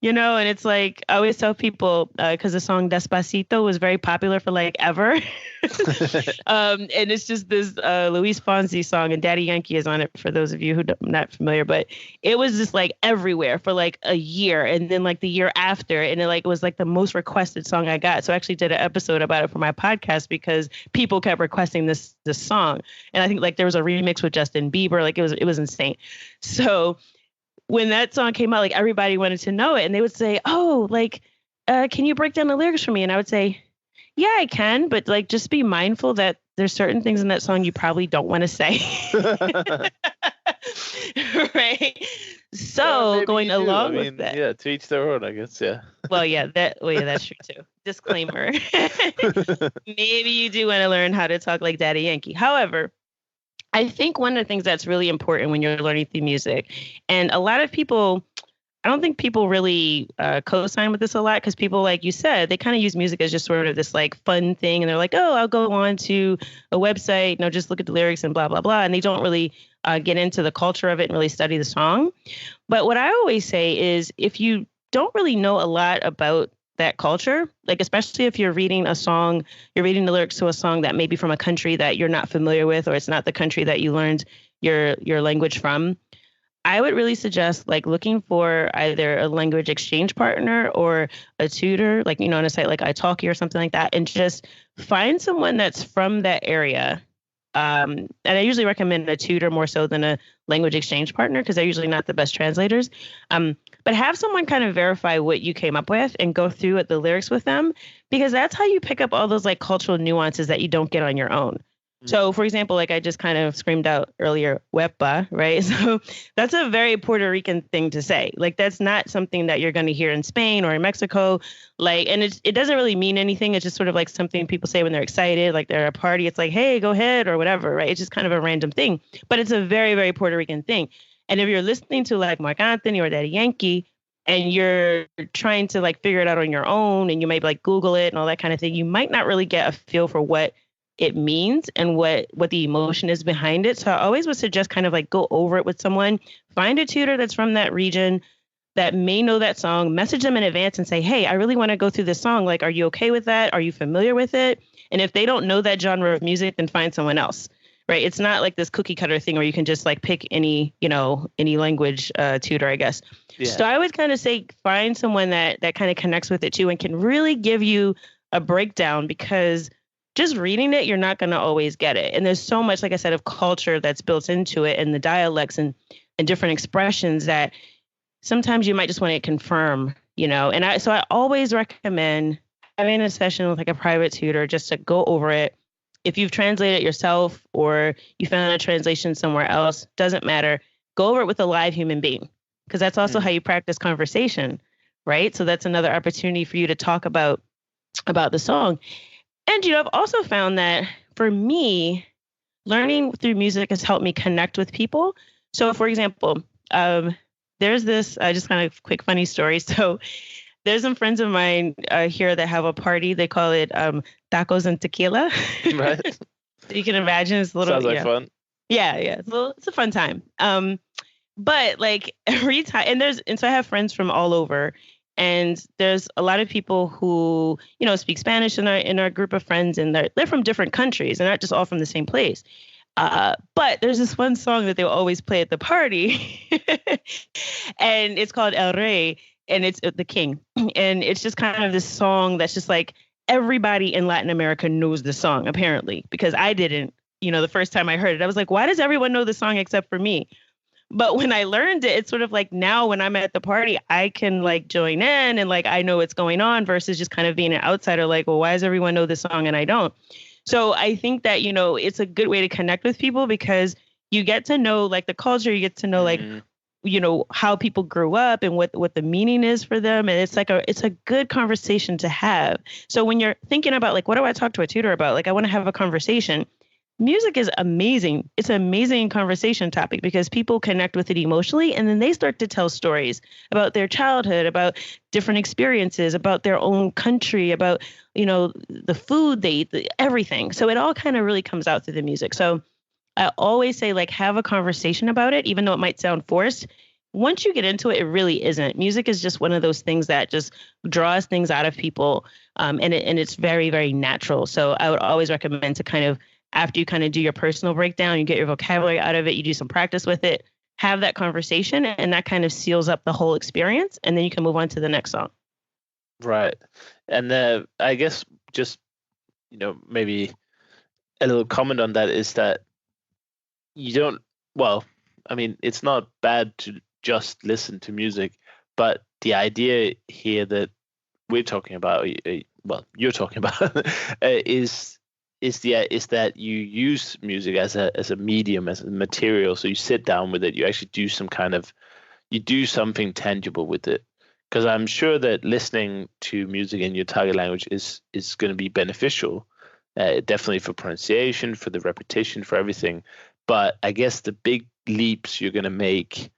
And it's like I always tell people because the song Despacito was very popular for like ever. And it's just this Luis Fonsi song, and Daddy Yankee is on it for those of you who don't, not familiar, but it was just like everywhere for like a year, and then like the year after, and it like was like the most requested song I got. So I actually did an episode about it for my podcast because people kept requesting this song, and I think like there was a remix with Justin Bieber, like it was insane. So when that song came out, like everybody wanted to know it, and they would say, "Oh, like, can you break down the lyrics for me?" And I would say, "Yeah, I can, but like, just be mindful that there's certain things in that song you probably don't want to say." Right. So maybe going you do. along with that. Yeah, to each their own, I guess. Yeah. Well, yeah, that's true too. Disclaimer. Maybe you do want to learn how to talk like Daddy Yankee. However, I think one of the things that's really important when you're learning through music, and a lot of people, I don't think people really co-sign with this a lot because people, like you said, they kind of use music as just sort of this like fun thing. And they're like, oh, I'll go on to a website, just look at the lyrics and blah, blah, blah. And they don't really get into the culture of it and really study the song. But what I always say is if you don't really know a lot about that culture, like especially if you're reading a song, you're reading the lyrics to a song that may be from a country that you're not familiar with, or it's not the country that you learned your language from, I would really suggest like looking for either a language exchange partner or a tutor, like, on a site like italki or something like that, and just find someone that's from that area. And I usually recommend a tutor more so than a language exchange partner because they're usually not the best translators. But have someone kind of verify what you came up with and go through the lyrics with them, because that's how you pick up all those like cultural nuances that you don't get on your own. So, for example, like I just kind of screamed out earlier, "Wepa," right? So that's a very Puerto Rican thing to say. Like that's not something that you're going to hear in Spain or in Mexico. Like, and it doesn't really mean anything. It's just sort of like something people say when they're excited, like they're at a party. It's like, hey, go ahead or whatever, right? It's just kind of a random thing, but it's a very, very Puerto Rican thing. And if you're listening to like Marc Anthony or Daddy Yankee, and you're trying to like figure it out on your own, and you maybe like Google it and all that kind of thing, you might not really get a feel for what it means and what the emotion is behind it. So I always would suggest kind of like go over it with someone, find a tutor that's from that region that may know that song, message them in advance and say, hey, I really want to go through this song. Like, are you okay with that? Are you familiar with it? And if they don't know that genre of music, then find someone else, right? It's not like this cookie cutter thing where you can just like pick any language tutor, I guess. Yeah. So I would kind of say, find someone that kind of connects with it too and can really give you a breakdown, because just reading it, you're not going to always get it. And there's so much, like I said, of culture that's built into it, and the dialects and different expressions that sometimes you might just want to confirm, And I always recommend having a session with like a private tutor just to go over it. If you've translated it yourself or you found a translation somewhere else, doesn't matter. Go over it with a live human being, because that's also how you practice conversation, right? So that's another opportunity for you to talk about the song. And, I've also found that for me, learning through music has helped me connect with people. So, for example, there's this just kind of quick, funny story. So there's some friends of mine here that have a party. They call it tacos and tequila. Right. So you can imagine it's a little. Sounds like fun. Yeah. It's a fun time. But like every time, and so I have friends from all over. And there's a lot of people who, speak Spanish in our group of friends, and they're from different countries. They're not just all from the same place. But there's this one song that they'll always play at the party, and it's called El Rey, and it's the King. And it's just kind of this song that's just like everybody in Latin America knows the song, apparently, because I didn't. The first time I heard it, I was like, why does everyone know the song except for me? But when I learned it, it's sort of like now when I'm at the party, I can like join in and like I know what's going on versus just kind of being an outsider. Like, well, why does everyone know this song and I don't? So I think that, it's a good way to connect with people because you get to know like the culture, you get to know like, how people grew up and what the meaning is for them. And it's a good conversation to have. So when you're thinking about like, what do I talk to a tutor about? Like, I want to have a conversation. Music is amazing. It's an amazing conversation topic because people connect with it emotionally, and then they start to tell stories about their childhood, about different experiences, about their own country, about, the food they eat, everything. So it all kind of really comes out through the music. So I always say, like, have a conversation about it, even though it might sound forced. once you get into it, it really isn't. Music is just one of those things that just draws things out of people. And it's very, very natural. So I would always recommend to kind of, after you kind of do your personal breakdown, you get your vocabulary out of it, you do some practice with it, have that conversation, and that kind of seals up the whole experience. And then you can move on to the next song. Right. And I guess just, maybe a little comment on that is that you don't, well, I mean, it's not bad to just listen to music, but the idea here that we're talking about, well, you're talking about, is that you use music as a medium, as a material. So you sit down with it, you actually do you do something tangible with it. Because I'm sure that listening to music in your target language is going to be beneficial, definitely for pronunciation, for the repetition, for everything. But I guess the big leaps you're going to make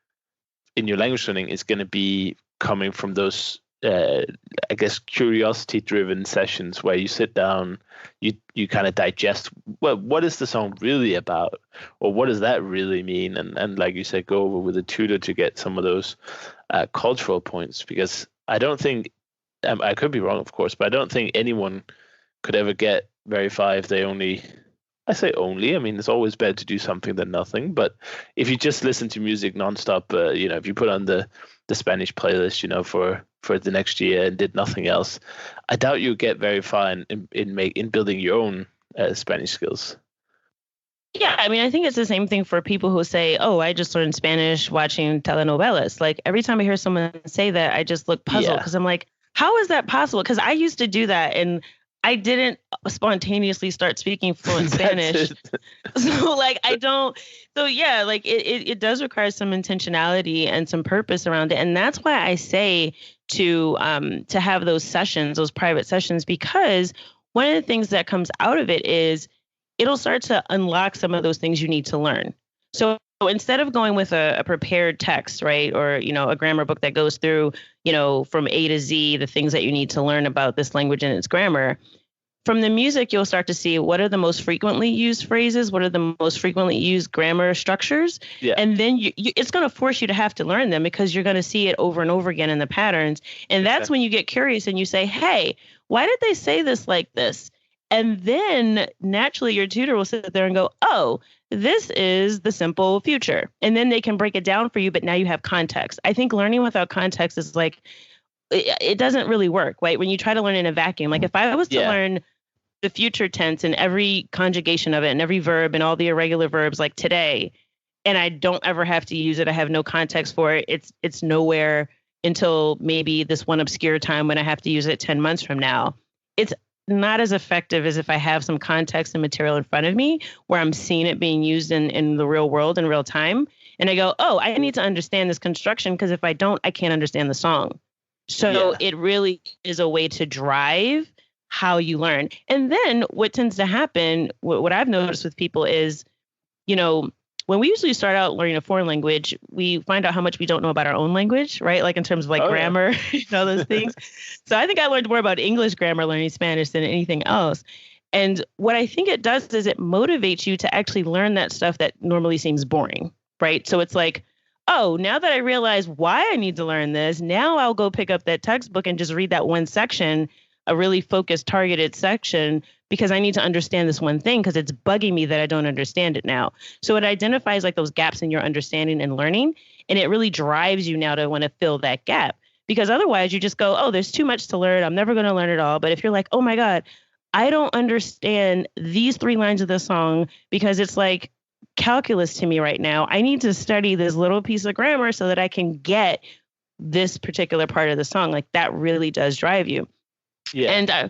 in your language learning is going to be coming from those, I guess, curiosity-driven sessions where you sit down, you kind of digest, well, what is the song really about, or what does that really mean, and like you said, go over with a tutor to get some of those cultural points. Because I don't think, I could be wrong, of course, but I don't think anyone could ever get very far if they only. I say only. I mean, it's always better to do something than nothing. But if you just listen to music nonstop, if you put on the Spanish playlist, for the next year and did nothing else, I doubt you'll get very far in building your own Spanish skills. Yeah, I mean, I think it's the same thing for people who say, "Oh, I just learned Spanish watching telenovelas." Like every time I hear someone say that, I just look puzzled because I'm like, "How is that possible?" Because I used to do that, and I didn't spontaneously start speaking fluent Spanish. So like I don't. So yeah, like it does require some intentionality and some purpose around it, and that's why I say to have those sessions, those private sessions, because one of the things that comes out of it is it'll start to unlock some of those things you need to learn. So instead of going with a prepared text, right, or a grammar book that goes through from A to Z the things that you need to learn about this language and its grammar, from the music you'll start to see what are the most frequently used phrases, what are the most frequently used grammar structures, and then it's going to force you to have to learn them because you're going to see it over and over again in the patterns, and that's when you get curious and you say, hey, why did they say this like this? And then naturally your tutor will sit there and go, oh, this is the simple future. And then they can break it down for you, but now you have context. I think learning without context is like, it doesn't really work, right? When you try to learn in a vacuum, like if I was to learn the future tense and every conjugation of it and every verb and all the irregular verbs like today, and I don't ever have to use it, I have no context for it, it's nowhere until maybe this one obscure time when I have to use it 10 months from now. It's not as effective as if I have some context and material in front of me where I'm seeing it being used in the real world in real time. And I go, oh, I need to understand this construction because if I don't, I can't understand the song. So it really is a way to drive how you learn. And then what tends to happen, what I've noticed with people is, when we usually start out learning a foreign language, we find out how much we don't know about our own language, right? Like in terms of grammar, those things. So I think I learned more about English grammar learning Spanish than anything else. And what I think it does is it motivates you to actually learn that stuff that normally seems boring, right? So it's like, oh, now that I realize why I need to learn this, now I'll go pick up that textbook and just read that one section, a really focused, targeted section, because I need to understand this one thing because it's bugging me that I don't understand it now. So it identifies like those gaps in your understanding and learning, and it really drives you now to want to fill that gap. Because otherwise you just go, oh, there's too much to learn. I'm never going to learn it all. But if you're like, oh my God, I don't understand these 3 lines of the song because it's like calculus to me right now. I need to study this little piece of grammar so that I can get this particular part of the song. Like that really does drive you. Yeah.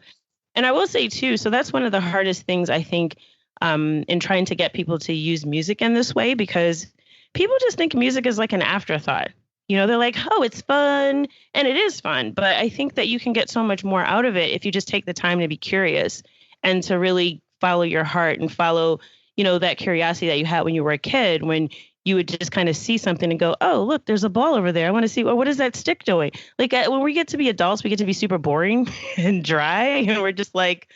And I will say too, so that's one of the hardest things I think in trying to get people to use music in this way, because people just think music is like an afterthought. They're like, oh, it's fun, and it is fun. But I think that you can get so much more out of it if you just take the time to be curious and to really follow your heart and follow, that curiosity that you had when you were a kid, when you would just kind of see something and go, oh, look, there's a ball over there. I want to see, well, what is that stick doing? Like when we get to be adults, we get to be super boring and dry. And we're just like,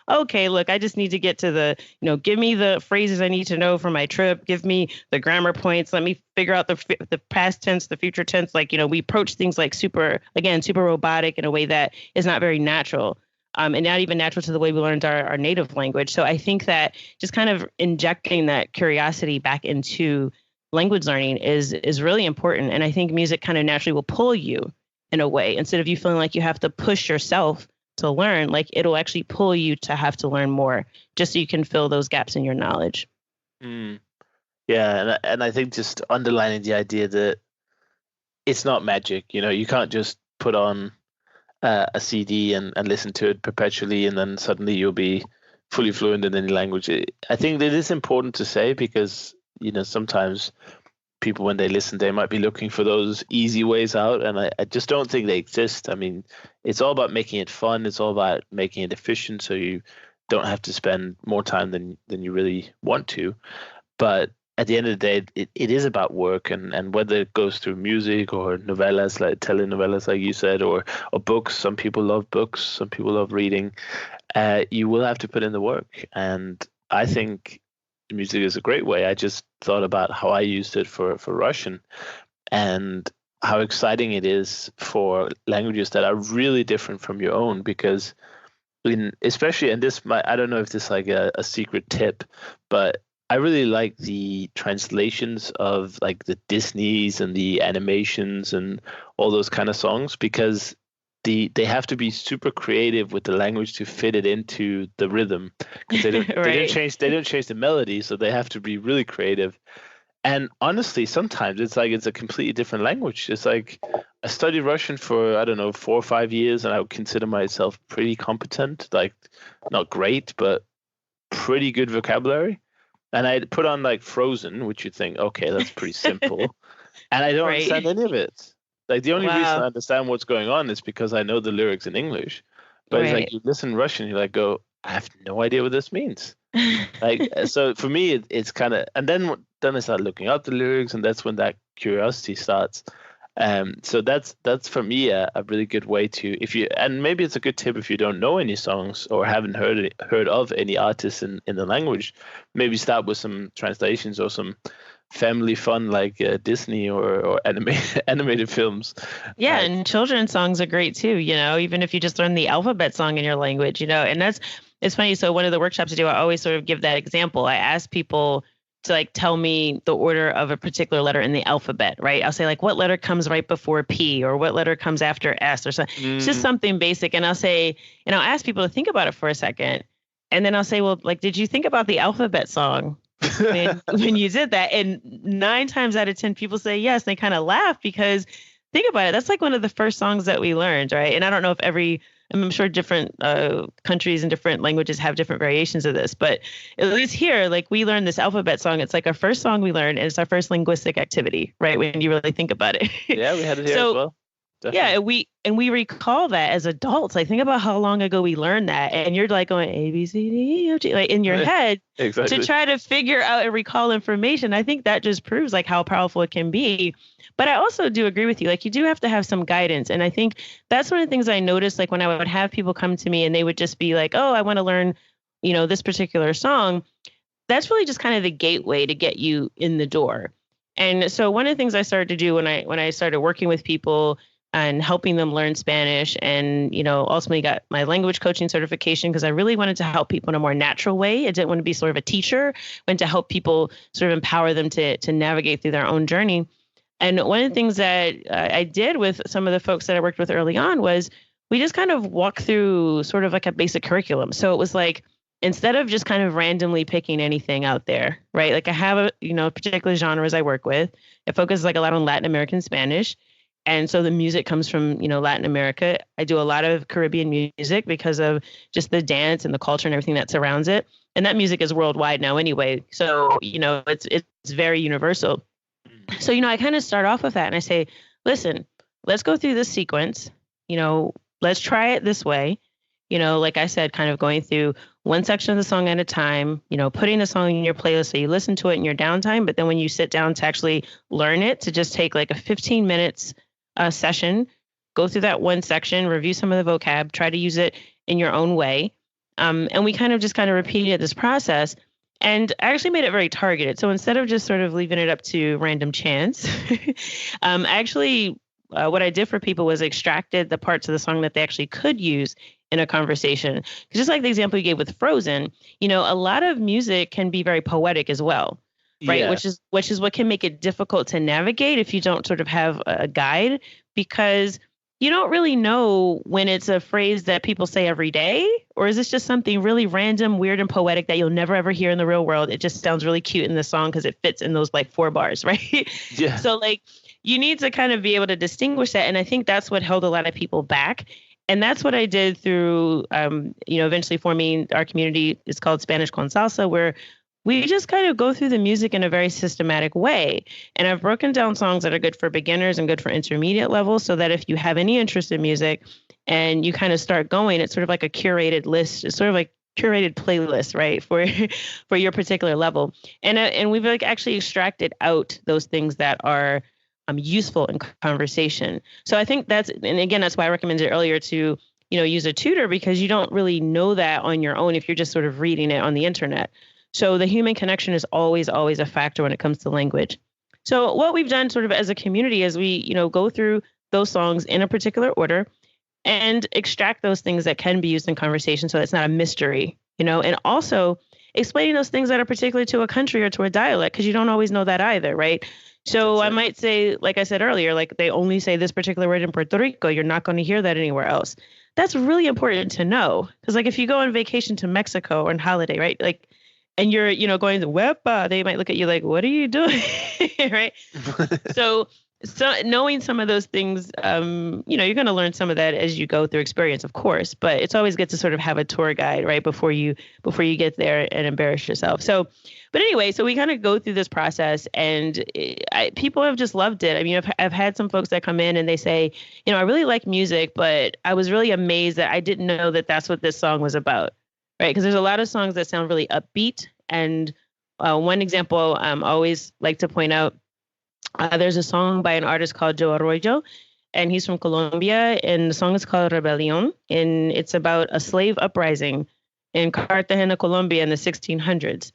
okay, look, I just need to get to give me the phrases I need to know for my trip. Give me the grammar points. Let me figure out the past tense, the future tense. Like, we approach things like super robotic in a way that is not very natural. And not even natural to the way we learned our native language. So I think that just kind of injecting that curiosity back into language learning is really important. And I think music kind of naturally will pull you in a way, instead of you feeling like you have to push yourself to learn, like it'll actually pull you to have to learn more just so you can fill those gaps in your knowledge. Yeah. And I think just underlining the idea that it's not magic, you can't just put on a CD and listen to it perpetually and then suddenly you'll be fully fluent in any language. I think that is important to say because, sometimes people, when they listen, they might be looking for those easy ways out. And I just don't think they exist. I mean, it's all about making it fun. It's all about making it efficient so you don't have to spend more time than you really want to. But at the end of the day, it is about work, and whether it goes through music or novellas, like telenovelas, like you said, or books. Some people love books, some people love reading. You will have to put in the work, and I think music is a great way. I just thought about how I used it for Russian, and how exciting it is for languages that are really different from your own, because especially, and I don't know if this is like a secret tip, but I really like the translations of like the Disneys and the animations and all those kind of songs, because they have to be super creative with the language to fit it into the rhythm, because they don't Right. they don't change the melody, so they have to be really creative. And honestly, sometimes it's like it's a completely different language. It's like I studied Russian for, I don't know, 4 or 5 years, and I would consider myself pretty competent, like not great, but pretty good vocabulary. And I put on like Frozen, which you'd think, okay, that's pretty simple. And I don't Right. understand any of it. Like the only reason I Wow. understand what's going on is because I know the lyrics in English. But it's like Right. you listen Russian, you're like, go, I have no idea what this means. Like, so for me, it's kind of, and then I start looking up the lyrics, and that's when that curiosity starts. So that's for me a really good way to, if you, and maybe it's a good tip if you don't know any songs or haven't heard of any artists in the language, maybe start with some translations or some family fun like Disney or animated films. Yeah, and children's songs are great too, even if you just learn the alphabet song in your language, and it's funny. So one of the workshops I do, I always sort of give that example. I ask people to like tell me the order of a particular letter in the alphabet, right? I'll say like, what letter comes right before P, or what letter comes after S, or something. It's just something basic. And I'll ask people to think about it for a second. And then I'll say, well, like, did you think about the alphabet song when you did that? And 9 times out of 10 people say yes. They kind of laugh because think about it. That's like one of the first songs that we learned, right? And I don't know if I'm sure different countries and different languages have different variations of this, but at least here, like we learned this alphabet song. It's like our first song we learned, and it's our first linguistic activity, right? When you really think about it. Yeah, we had it here as well. Definitely. Yeah, and we recall that as adults. Like think about how long ago we learned that, and you're like going A B C D E F G, like in your head exactly. to try to figure out and recall information. I think that just proves like how powerful it can be. But I also do agree with you. Like you do have to have some guidance, and I think that's one of the things I noticed. Like when I would have people come to me and they would just be like, "Oh, I want to learn, this particular song." That's really just kind of the gateway to get you in the door. And so one of the things I started to do when I started working with people and helping them learn Spanish, and ultimately got my language coaching certification because I really wanted to help people in a more natural way. I didn't want to be sort of a teacher. I wanted to help people sort of empower them to navigate through their own journey. And one of the things that I did with some of the folks that I worked with early on was we just kind of walked through sort of like a basic curriculum. So it was like, instead of just kind of randomly picking anything out there, right? Like I have particular genres I work with. It focuses like a lot on Latin American Spanish. And so the music comes from, Latin America. I do a lot of Caribbean music because of just the dance and the culture and everything that surrounds it. And that music is worldwide now anyway. So, it's very universal. So, I kind of start off with that and I say, listen, let's go through this sequence. Let's try it this way. Like I said, kind of going through one section of the song at a time, putting the song in your playlist so you listen to it in your downtime. But then when you sit down to actually learn it, to just take like a 15 minutes session, go through that one section, review some of the vocab, try to use it in your own way. And we kind of repeated this process. And I actually made it very targeted. So instead of just sort of leaving it up to random chance, actually, what I did for people was extracted the parts of the song that they actually could use in a conversation. 'Cause just like the example you gave with Frozen, a lot of music can be very poetic as well, right? Yeah. Which is what can make it difficult to navigate if you don't sort of have a guide, because you don't really know when it's a phrase that people say every day, or is this just something really random, weird, and poetic that you'll never ever hear in the real world? It just sounds really cute in the song because it fits in those like 4 bars, right? Yeah. So like you need to kind of be able to distinguish that. And I think that's what held a lot of people back. And that's what I did through, eventually forming our community. It's called Spanish Con Salsa, where we just kind of go through the music in a very systematic way. And I've broken down songs that are good for beginners and good for intermediate levels, so that if you have any interest in music and you kind of start going, it's sort of like a curated list. It's sort of like curated playlist, right, for for your particular level. And we've like actually extracted out those things that are useful in conversation. So I think and again, that's why I recommended earlier to use a tutor, because you don't really know that on your own if you're just sort of reading it on the internet. So the human connection is always, always a factor when it comes to language. So what we've done sort of as a community is we, go through those songs in a particular order and extract those things that can be used in conversation, so it's not a mystery, and also explaining those things that are particular to a country or to a dialect, because you don't always know that either, right? So I might say, like I said earlier, like they only say this particular word in Puerto Rico. You're not going to hear that anywhere else. That's really important to know, because like if you go on vacation to Mexico or on holiday, right? Like, and you're, going to Wepa, they might look at you like, what are you doing? Right. So knowing some of those things, you're going to learn some of that as you go through experience, of course, but it's always good to sort of have a tour guide, right, before you get there and embarrass yourself. So, but anyway, so we kind of go through this process, and people have just loved it. I mean, I've had some folks that come in and they say, I really like music, but I was really amazed that I didn't know that that's what this song was about. Right, because there's a lot of songs that sound really upbeat. And one example I always like to point out, there's a song by an artist called Joe Arroyo, and he's from Colombia, and the song is called Rebellion, and it's about a slave uprising in Cartagena, Colombia in the 1600s.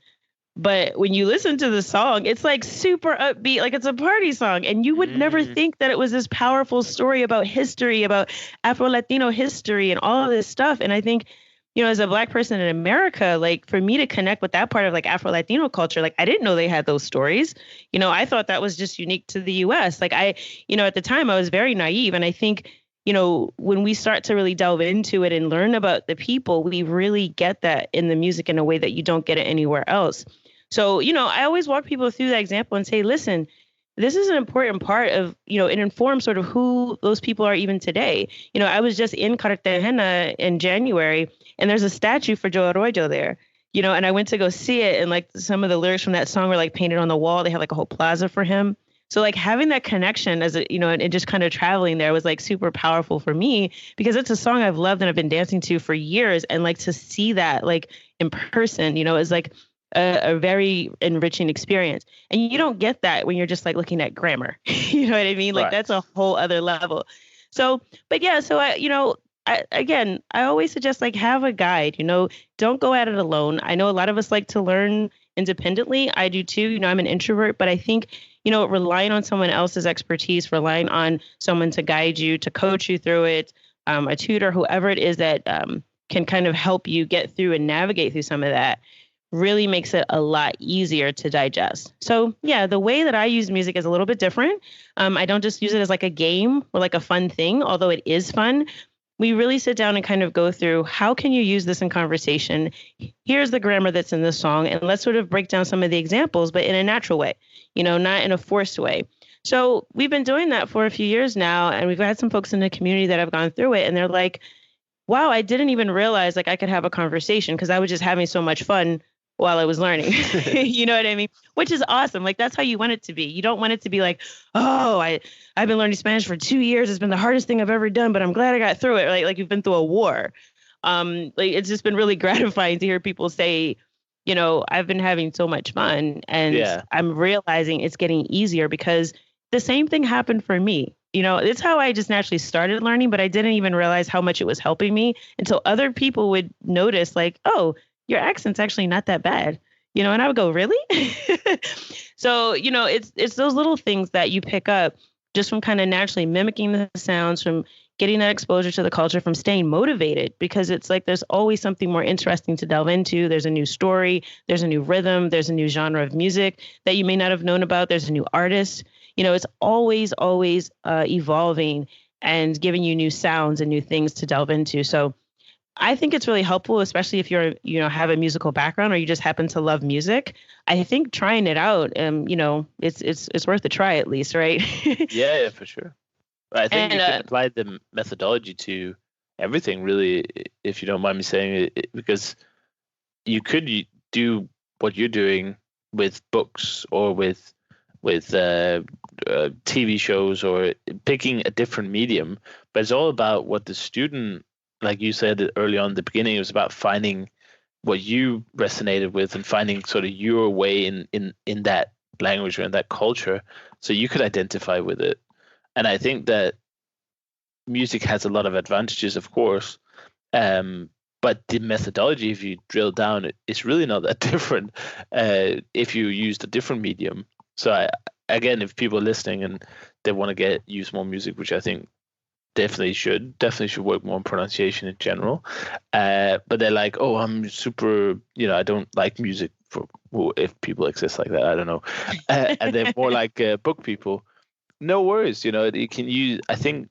But when you listen to the song, it's like super upbeat, like it's a party song. And you would never think that it was this powerful story about history, about Afro-Latino history and all of this stuff. And I think, as a Black person in America, like for me to connect with that part of like Afro-Latino culture, like I didn't know they had those stories. I thought that was just unique to the US. Like at the time I was very naive. And I think, when we start to really delve into it and learn about the people, we really get that in the music in a way that you don't get it anywhere else. So, I always walk people through that example and say, listen, this is an important part of, it informs sort of who those people are even today. I was just in Cartagena in January, and there's a statue for Joe Arroyo there, and I went to go see it. And like some of the lyrics from that song were like painted on the wall. They have like a whole plaza for him. So like having that connection as and just kind of traveling there was like super powerful for me, because it's a song I've loved and I've been dancing to for years. And like to see that like in person, is like a very enriching experience. And you don't get that when you're just like looking at grammar. You know what I mean? Like Right. that's a whole other level. So, but yeah, so I always suggest like have a guide, don't go at it alone. I know a lot of us like to learn independently. I do too. I'm an introvert, but I think, relying on someone else's expertise, relying on someone to guide you, to coach you through it, a tutor, whoever it is that can kind of help you get through and navigate through some of that, really makes it a lot easier to digest. So yeah, the way that I use music is a little bit different. I don't just use it as like a game or like a fun thing, although it is fun. We really sit down and kind of go through, how can you use this in conversation? Here's the grammar that's in this song, and let's sort of break down some of the examples, but in a natural way, not in a forced way. So we've been doing that for a few years now, and we've had some folks in the community that have gone through it, and they're like, wow, I didn't even realize like I could have a conversation, because I was just having so much fun while I was learning. You know what I mean? Which is awesome. Like that's how you want it to be. You don't want it to be like, oh, I've been learning Spanish for 2 years. It's been the hardest thing I've ever done, but I'm glad I got through it. Like you've been through a war. Like it's just been really gratifying to hear people say, I've been having so much fun, and I'm realizing it's getting easier, because the same thing happened for me. it's how I just naturally started learning, but I didn't even realize how much it was helping me until other people would notice, like, oh, your accent's actually not that bad. And I would go, really? So, it's those little things that you pick up just from kind of naturally mimicking the sounds, from getting that exposure to the culture, from staying motivated, because it's like there's always something more interesting to delve into. There's a new story, there's a new rhythm, there's a new genre of music that you may not have known about, there's a new artist. It's always evolving and giving you new sounds and new things to delve into. So I think it's really helpful, especially if you're, have a musical background or you just happen to love music. I think trying it out, it's worth a try at least, right? Yeah, for sure. I think And you can apply the methodology to everything, really, if you don't mind me saying it, because you could do what you're doing with books or with TV shows, or picking a different medium, but it's all about what the student, like you said early on in the beginning, it was about finding what you resonated with and finding sort of your way in that language or in that culture, so you could identify with it. And I think that music has a lot of advantages, of course, but the methodology, if you drill down, it's really not that different if you used a different medium. So again, if people are listening and they want to use more music, which I think definitely should work more on pronunciation in general, but they're like, oh, I'm super, I don't like music, for if people exist like that, I don't know, and they're more like book people. No worries, you can use, I think,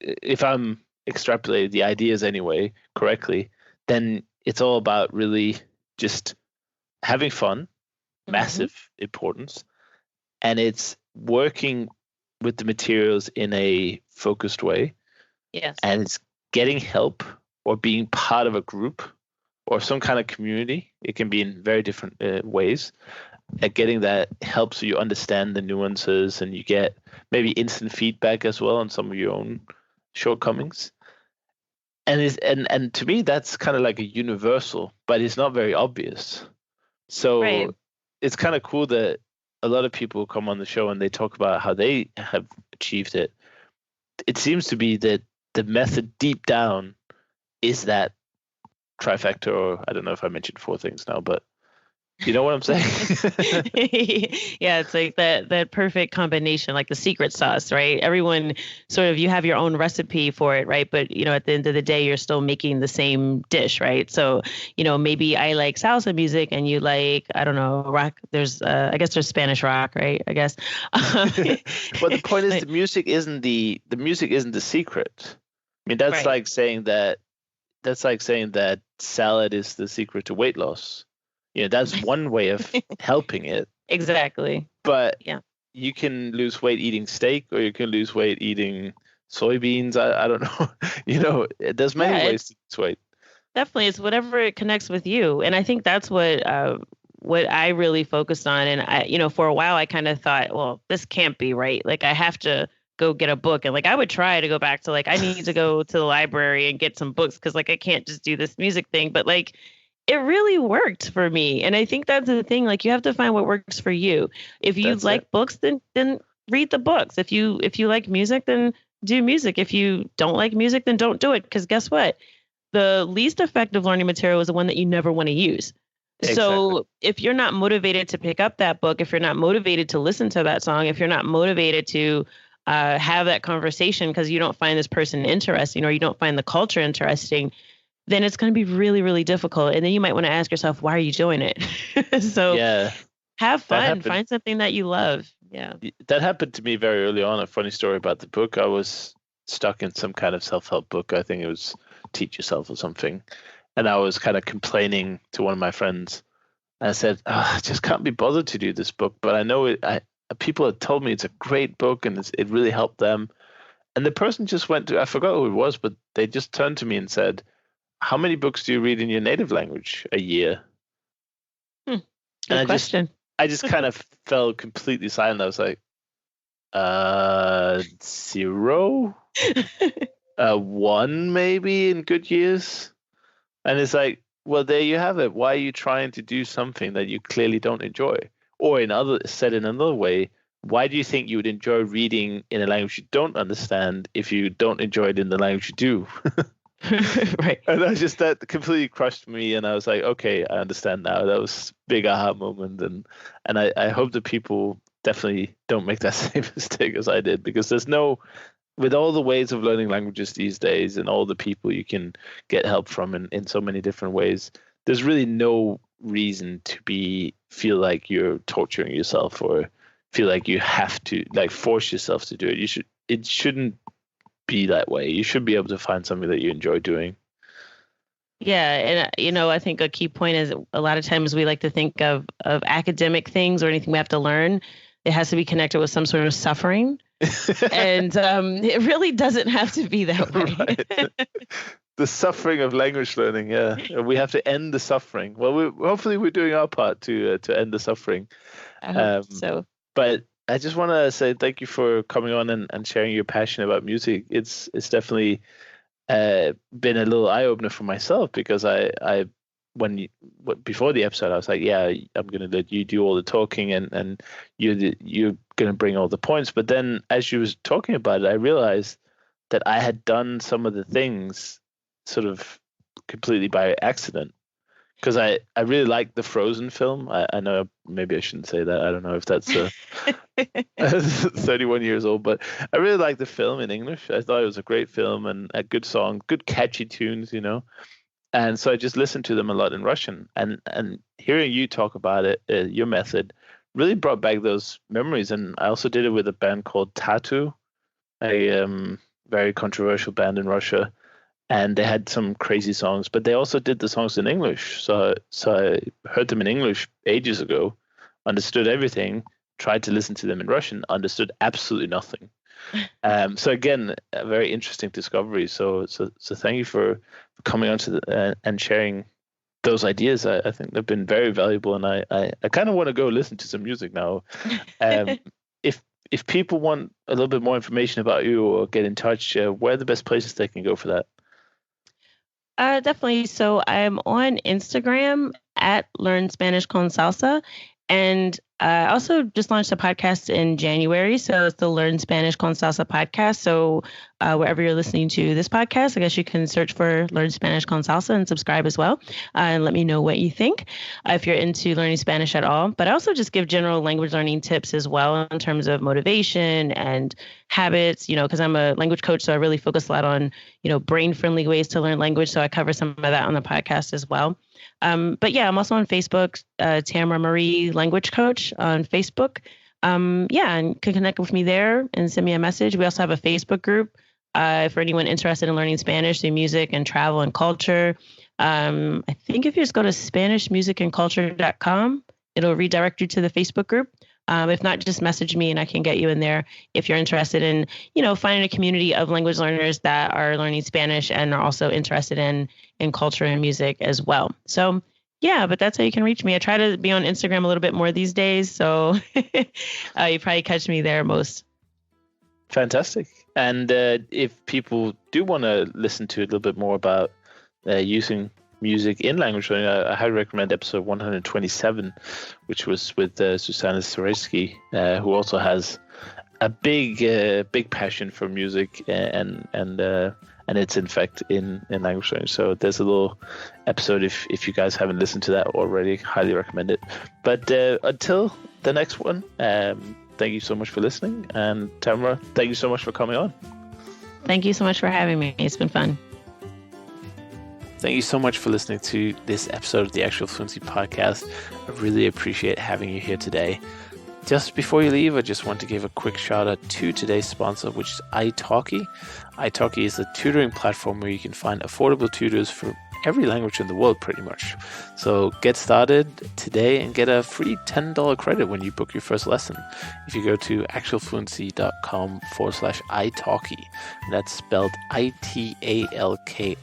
if I'm extrapolating the ideas anyway correctly, then it's all about really just having fun, massive importance, and it's working with the materials in a focused way. Yes. And it's getting help or being part of a group or some kind of community. It can be in very different ways. Getting that helps you understand the nuances, and you get maybe instant feedback as well on some of your own shortcomings. And to me, that's kind of like a universal, but it's not very obvious. So Right. it's kind of cool that a lot of people come on the show and they talk about how they have achieved it. It seems to be that the method deep down is that trifecta, or I don't know if I mentioned four things now, but you know what I'm saying? Yeah, it's like that perfect combination, like the secret sauce, right? Everyone sort of, you have your own recipe for it, right? But at the end of the day, you're still making the same dish, right? So, maybe I like salsa music and you like, I don't know, rock. There's I guess there's Spanish rock, right? I guess. Well, the point is, the music isn't the secret. I mean, that's Right. like saying that salad is the secret to weight loss. That's one way of helping it. Exactly. But Yeah. you can lose weight eating steak, or you can lose weight eating soybeans. I don't know. There's many ways to lose weight. Definitely, it's whatever it connects with you, and I think that's what I really focused on. And for a while, I kind of thought, well, this can't be right. Like, I have to go get a book, and like I would try to go back to, like, I need to go to the library and get some books, because like I can't just do this music thing. But like, it really worked for me. And I think that's the thing. Like, you have to find what works for you. If you like books, then read the books. If you like music, then do music. If you don't like music, then don't do it. Because guess what? The least effective learning material is the one that you never want to use. Exactly. So if you're not motivated to pick up that book, if you're not motivated to listen to that song, if you're not motivated to have that conversation because you don't find this person interesting, or you don't find the culture interesting, then it's going to be really, really difficult. And then you might want to ask yourself, why are you doing it? So yeah, have fun, find something that you love. Yeah. That happened to me very early on. A funny story about the book. I was stuck in some kind of self-help book. I think it was Teach Yourself or something. And I was kind of complaining to one of my friends. I said, I just can't be bothered to do this book, but I know people had told me it's a great book and it really helped them. And the person just I forgot who it was, but they just turned to me and said, how many books do you read in your native language a year? Good question. I just kind of fell completely silent. I was like, 0, 1 maybe in good years. And it's like, well, there you have it. Why are you trying to do something that you clearly don't enjoy? Or said in another way, why do you think you would enjoy reading in a language you don't understand if you don't enjoy it in the language you do? Right. And that completely crushed me, and I was like, okay, I understand now. That was a big aha moment, and I hope that people definitely don't make that same mistake as I did, because with all the ways of learning languages these days and all the people you can get help from in so many different ways, there's really no reason to feel like you're torturing yourself or feel like you have to like force yourself to do it. It shouldn't be that way. You should be able to find something that you enjoy doing. Yeah, and I think a key point is a lot of times we like to think of academic things or anything we have to learn. It has to be connected with some sort of suffering. And it really doesn't have to be that way. Right. The suffering of language learning, yeah. We have to end the suffering. Well, hopefully we're doing our part to end the suffering. I hope so. But I just want to say thank you for coming on and sharing your passion about music. It's definitely been a little eye opener for myself, because before the episode I was like, yeah, I'm gonna let you do all the talking and you're gonna bring all the points. But then as you was talking about it, I realized that I had done some of the things sort of completely by accident, because I really like the Frozen film. I know maybe I shouldn't say that. I don't know if that's 31 years old, but I really like the film in English. I thought it was a great film and a good song, good catchy tunes, And so I just listened to them a lot in Russian. And hearing you talk about it, your method, really brought back those memories. And I also did it with a band called Tattoo, a very controversial band in Russia. And they had some crazy songs, but they also did the songs in English. So I heard them in English ages ago, understood everything, tried to listen to them in Russian, understood absolutely nothing. So again, a very interesting discovery. So thank you for coming on to and sharing those ideas. I think they've been very valuable, and I kind of want to go listen to some music now. If people want a little bit more information about you or get in touch, where are the best places they can go for that? Definitely. So I'm on Instagram at Learn Spanish Con Salsa. And I also just launched a podcast in January. So it's the Learn Spanish Con Salsa podcast. So wherever you're listening to this podcast, I guess you can search for Learn Spanish Con Salsa and subscribe as well. And let me know what you think if you're into learning Spanish at all. But I also just give general language learning tips as well in terms of motivation and habits, because I'm a language coach. So I really focus a lot on, brain-friendly ways to learn language. So I cover some of that on the podcast as well. But yeah, I'm also on Facebook, Tamara Marie Language Coach on Facebook. And can connect with me there and send me a message. We also have a Facebook group for anyone interested in learning Spanish through music and travel and culture. I think if you just go to SpanishMusicAndCulture.com, it'll redirect you to the Facebook group. If not, just message me and I can get you in there if you're interested in, finding a community of language learners that are learning Spanish and are also interested in culture and music as well. So yeah, but that's how you can reach me. I try to be on Instagram a little bit more these days, so you probably catch me there most. Fantastic. And if people do want to listen to a little bit more about using music in language learning, I highly recommend episode 127, which was with Susanna Soretsky, who also has a big passion for music and it's in fact in language learning. So there's a little episode if you guys haven't listened to that already, highly recommend it. But until the next one, thank you so much for listening. And Tamara, thank you so much for coming on. Thank you so much for having me. It's been fun. Thank you so much for listening to this episode of the Actual Fluency Podcast. I really appreciate having you here today. Just before you leave, I just want to give a quick shout out to today's sponsor, which is italki. Italki is a tutoring platform where you can find affordable tutors for every language in the world pretty much. So get started today and get a free $10 credit when you book your first lesson. If you go to actualfluency.com/italki, that's spelled ITALKI.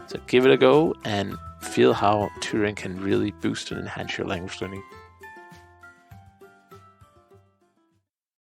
So give it a go and feel how tutoring can really boost and enhance your language learning.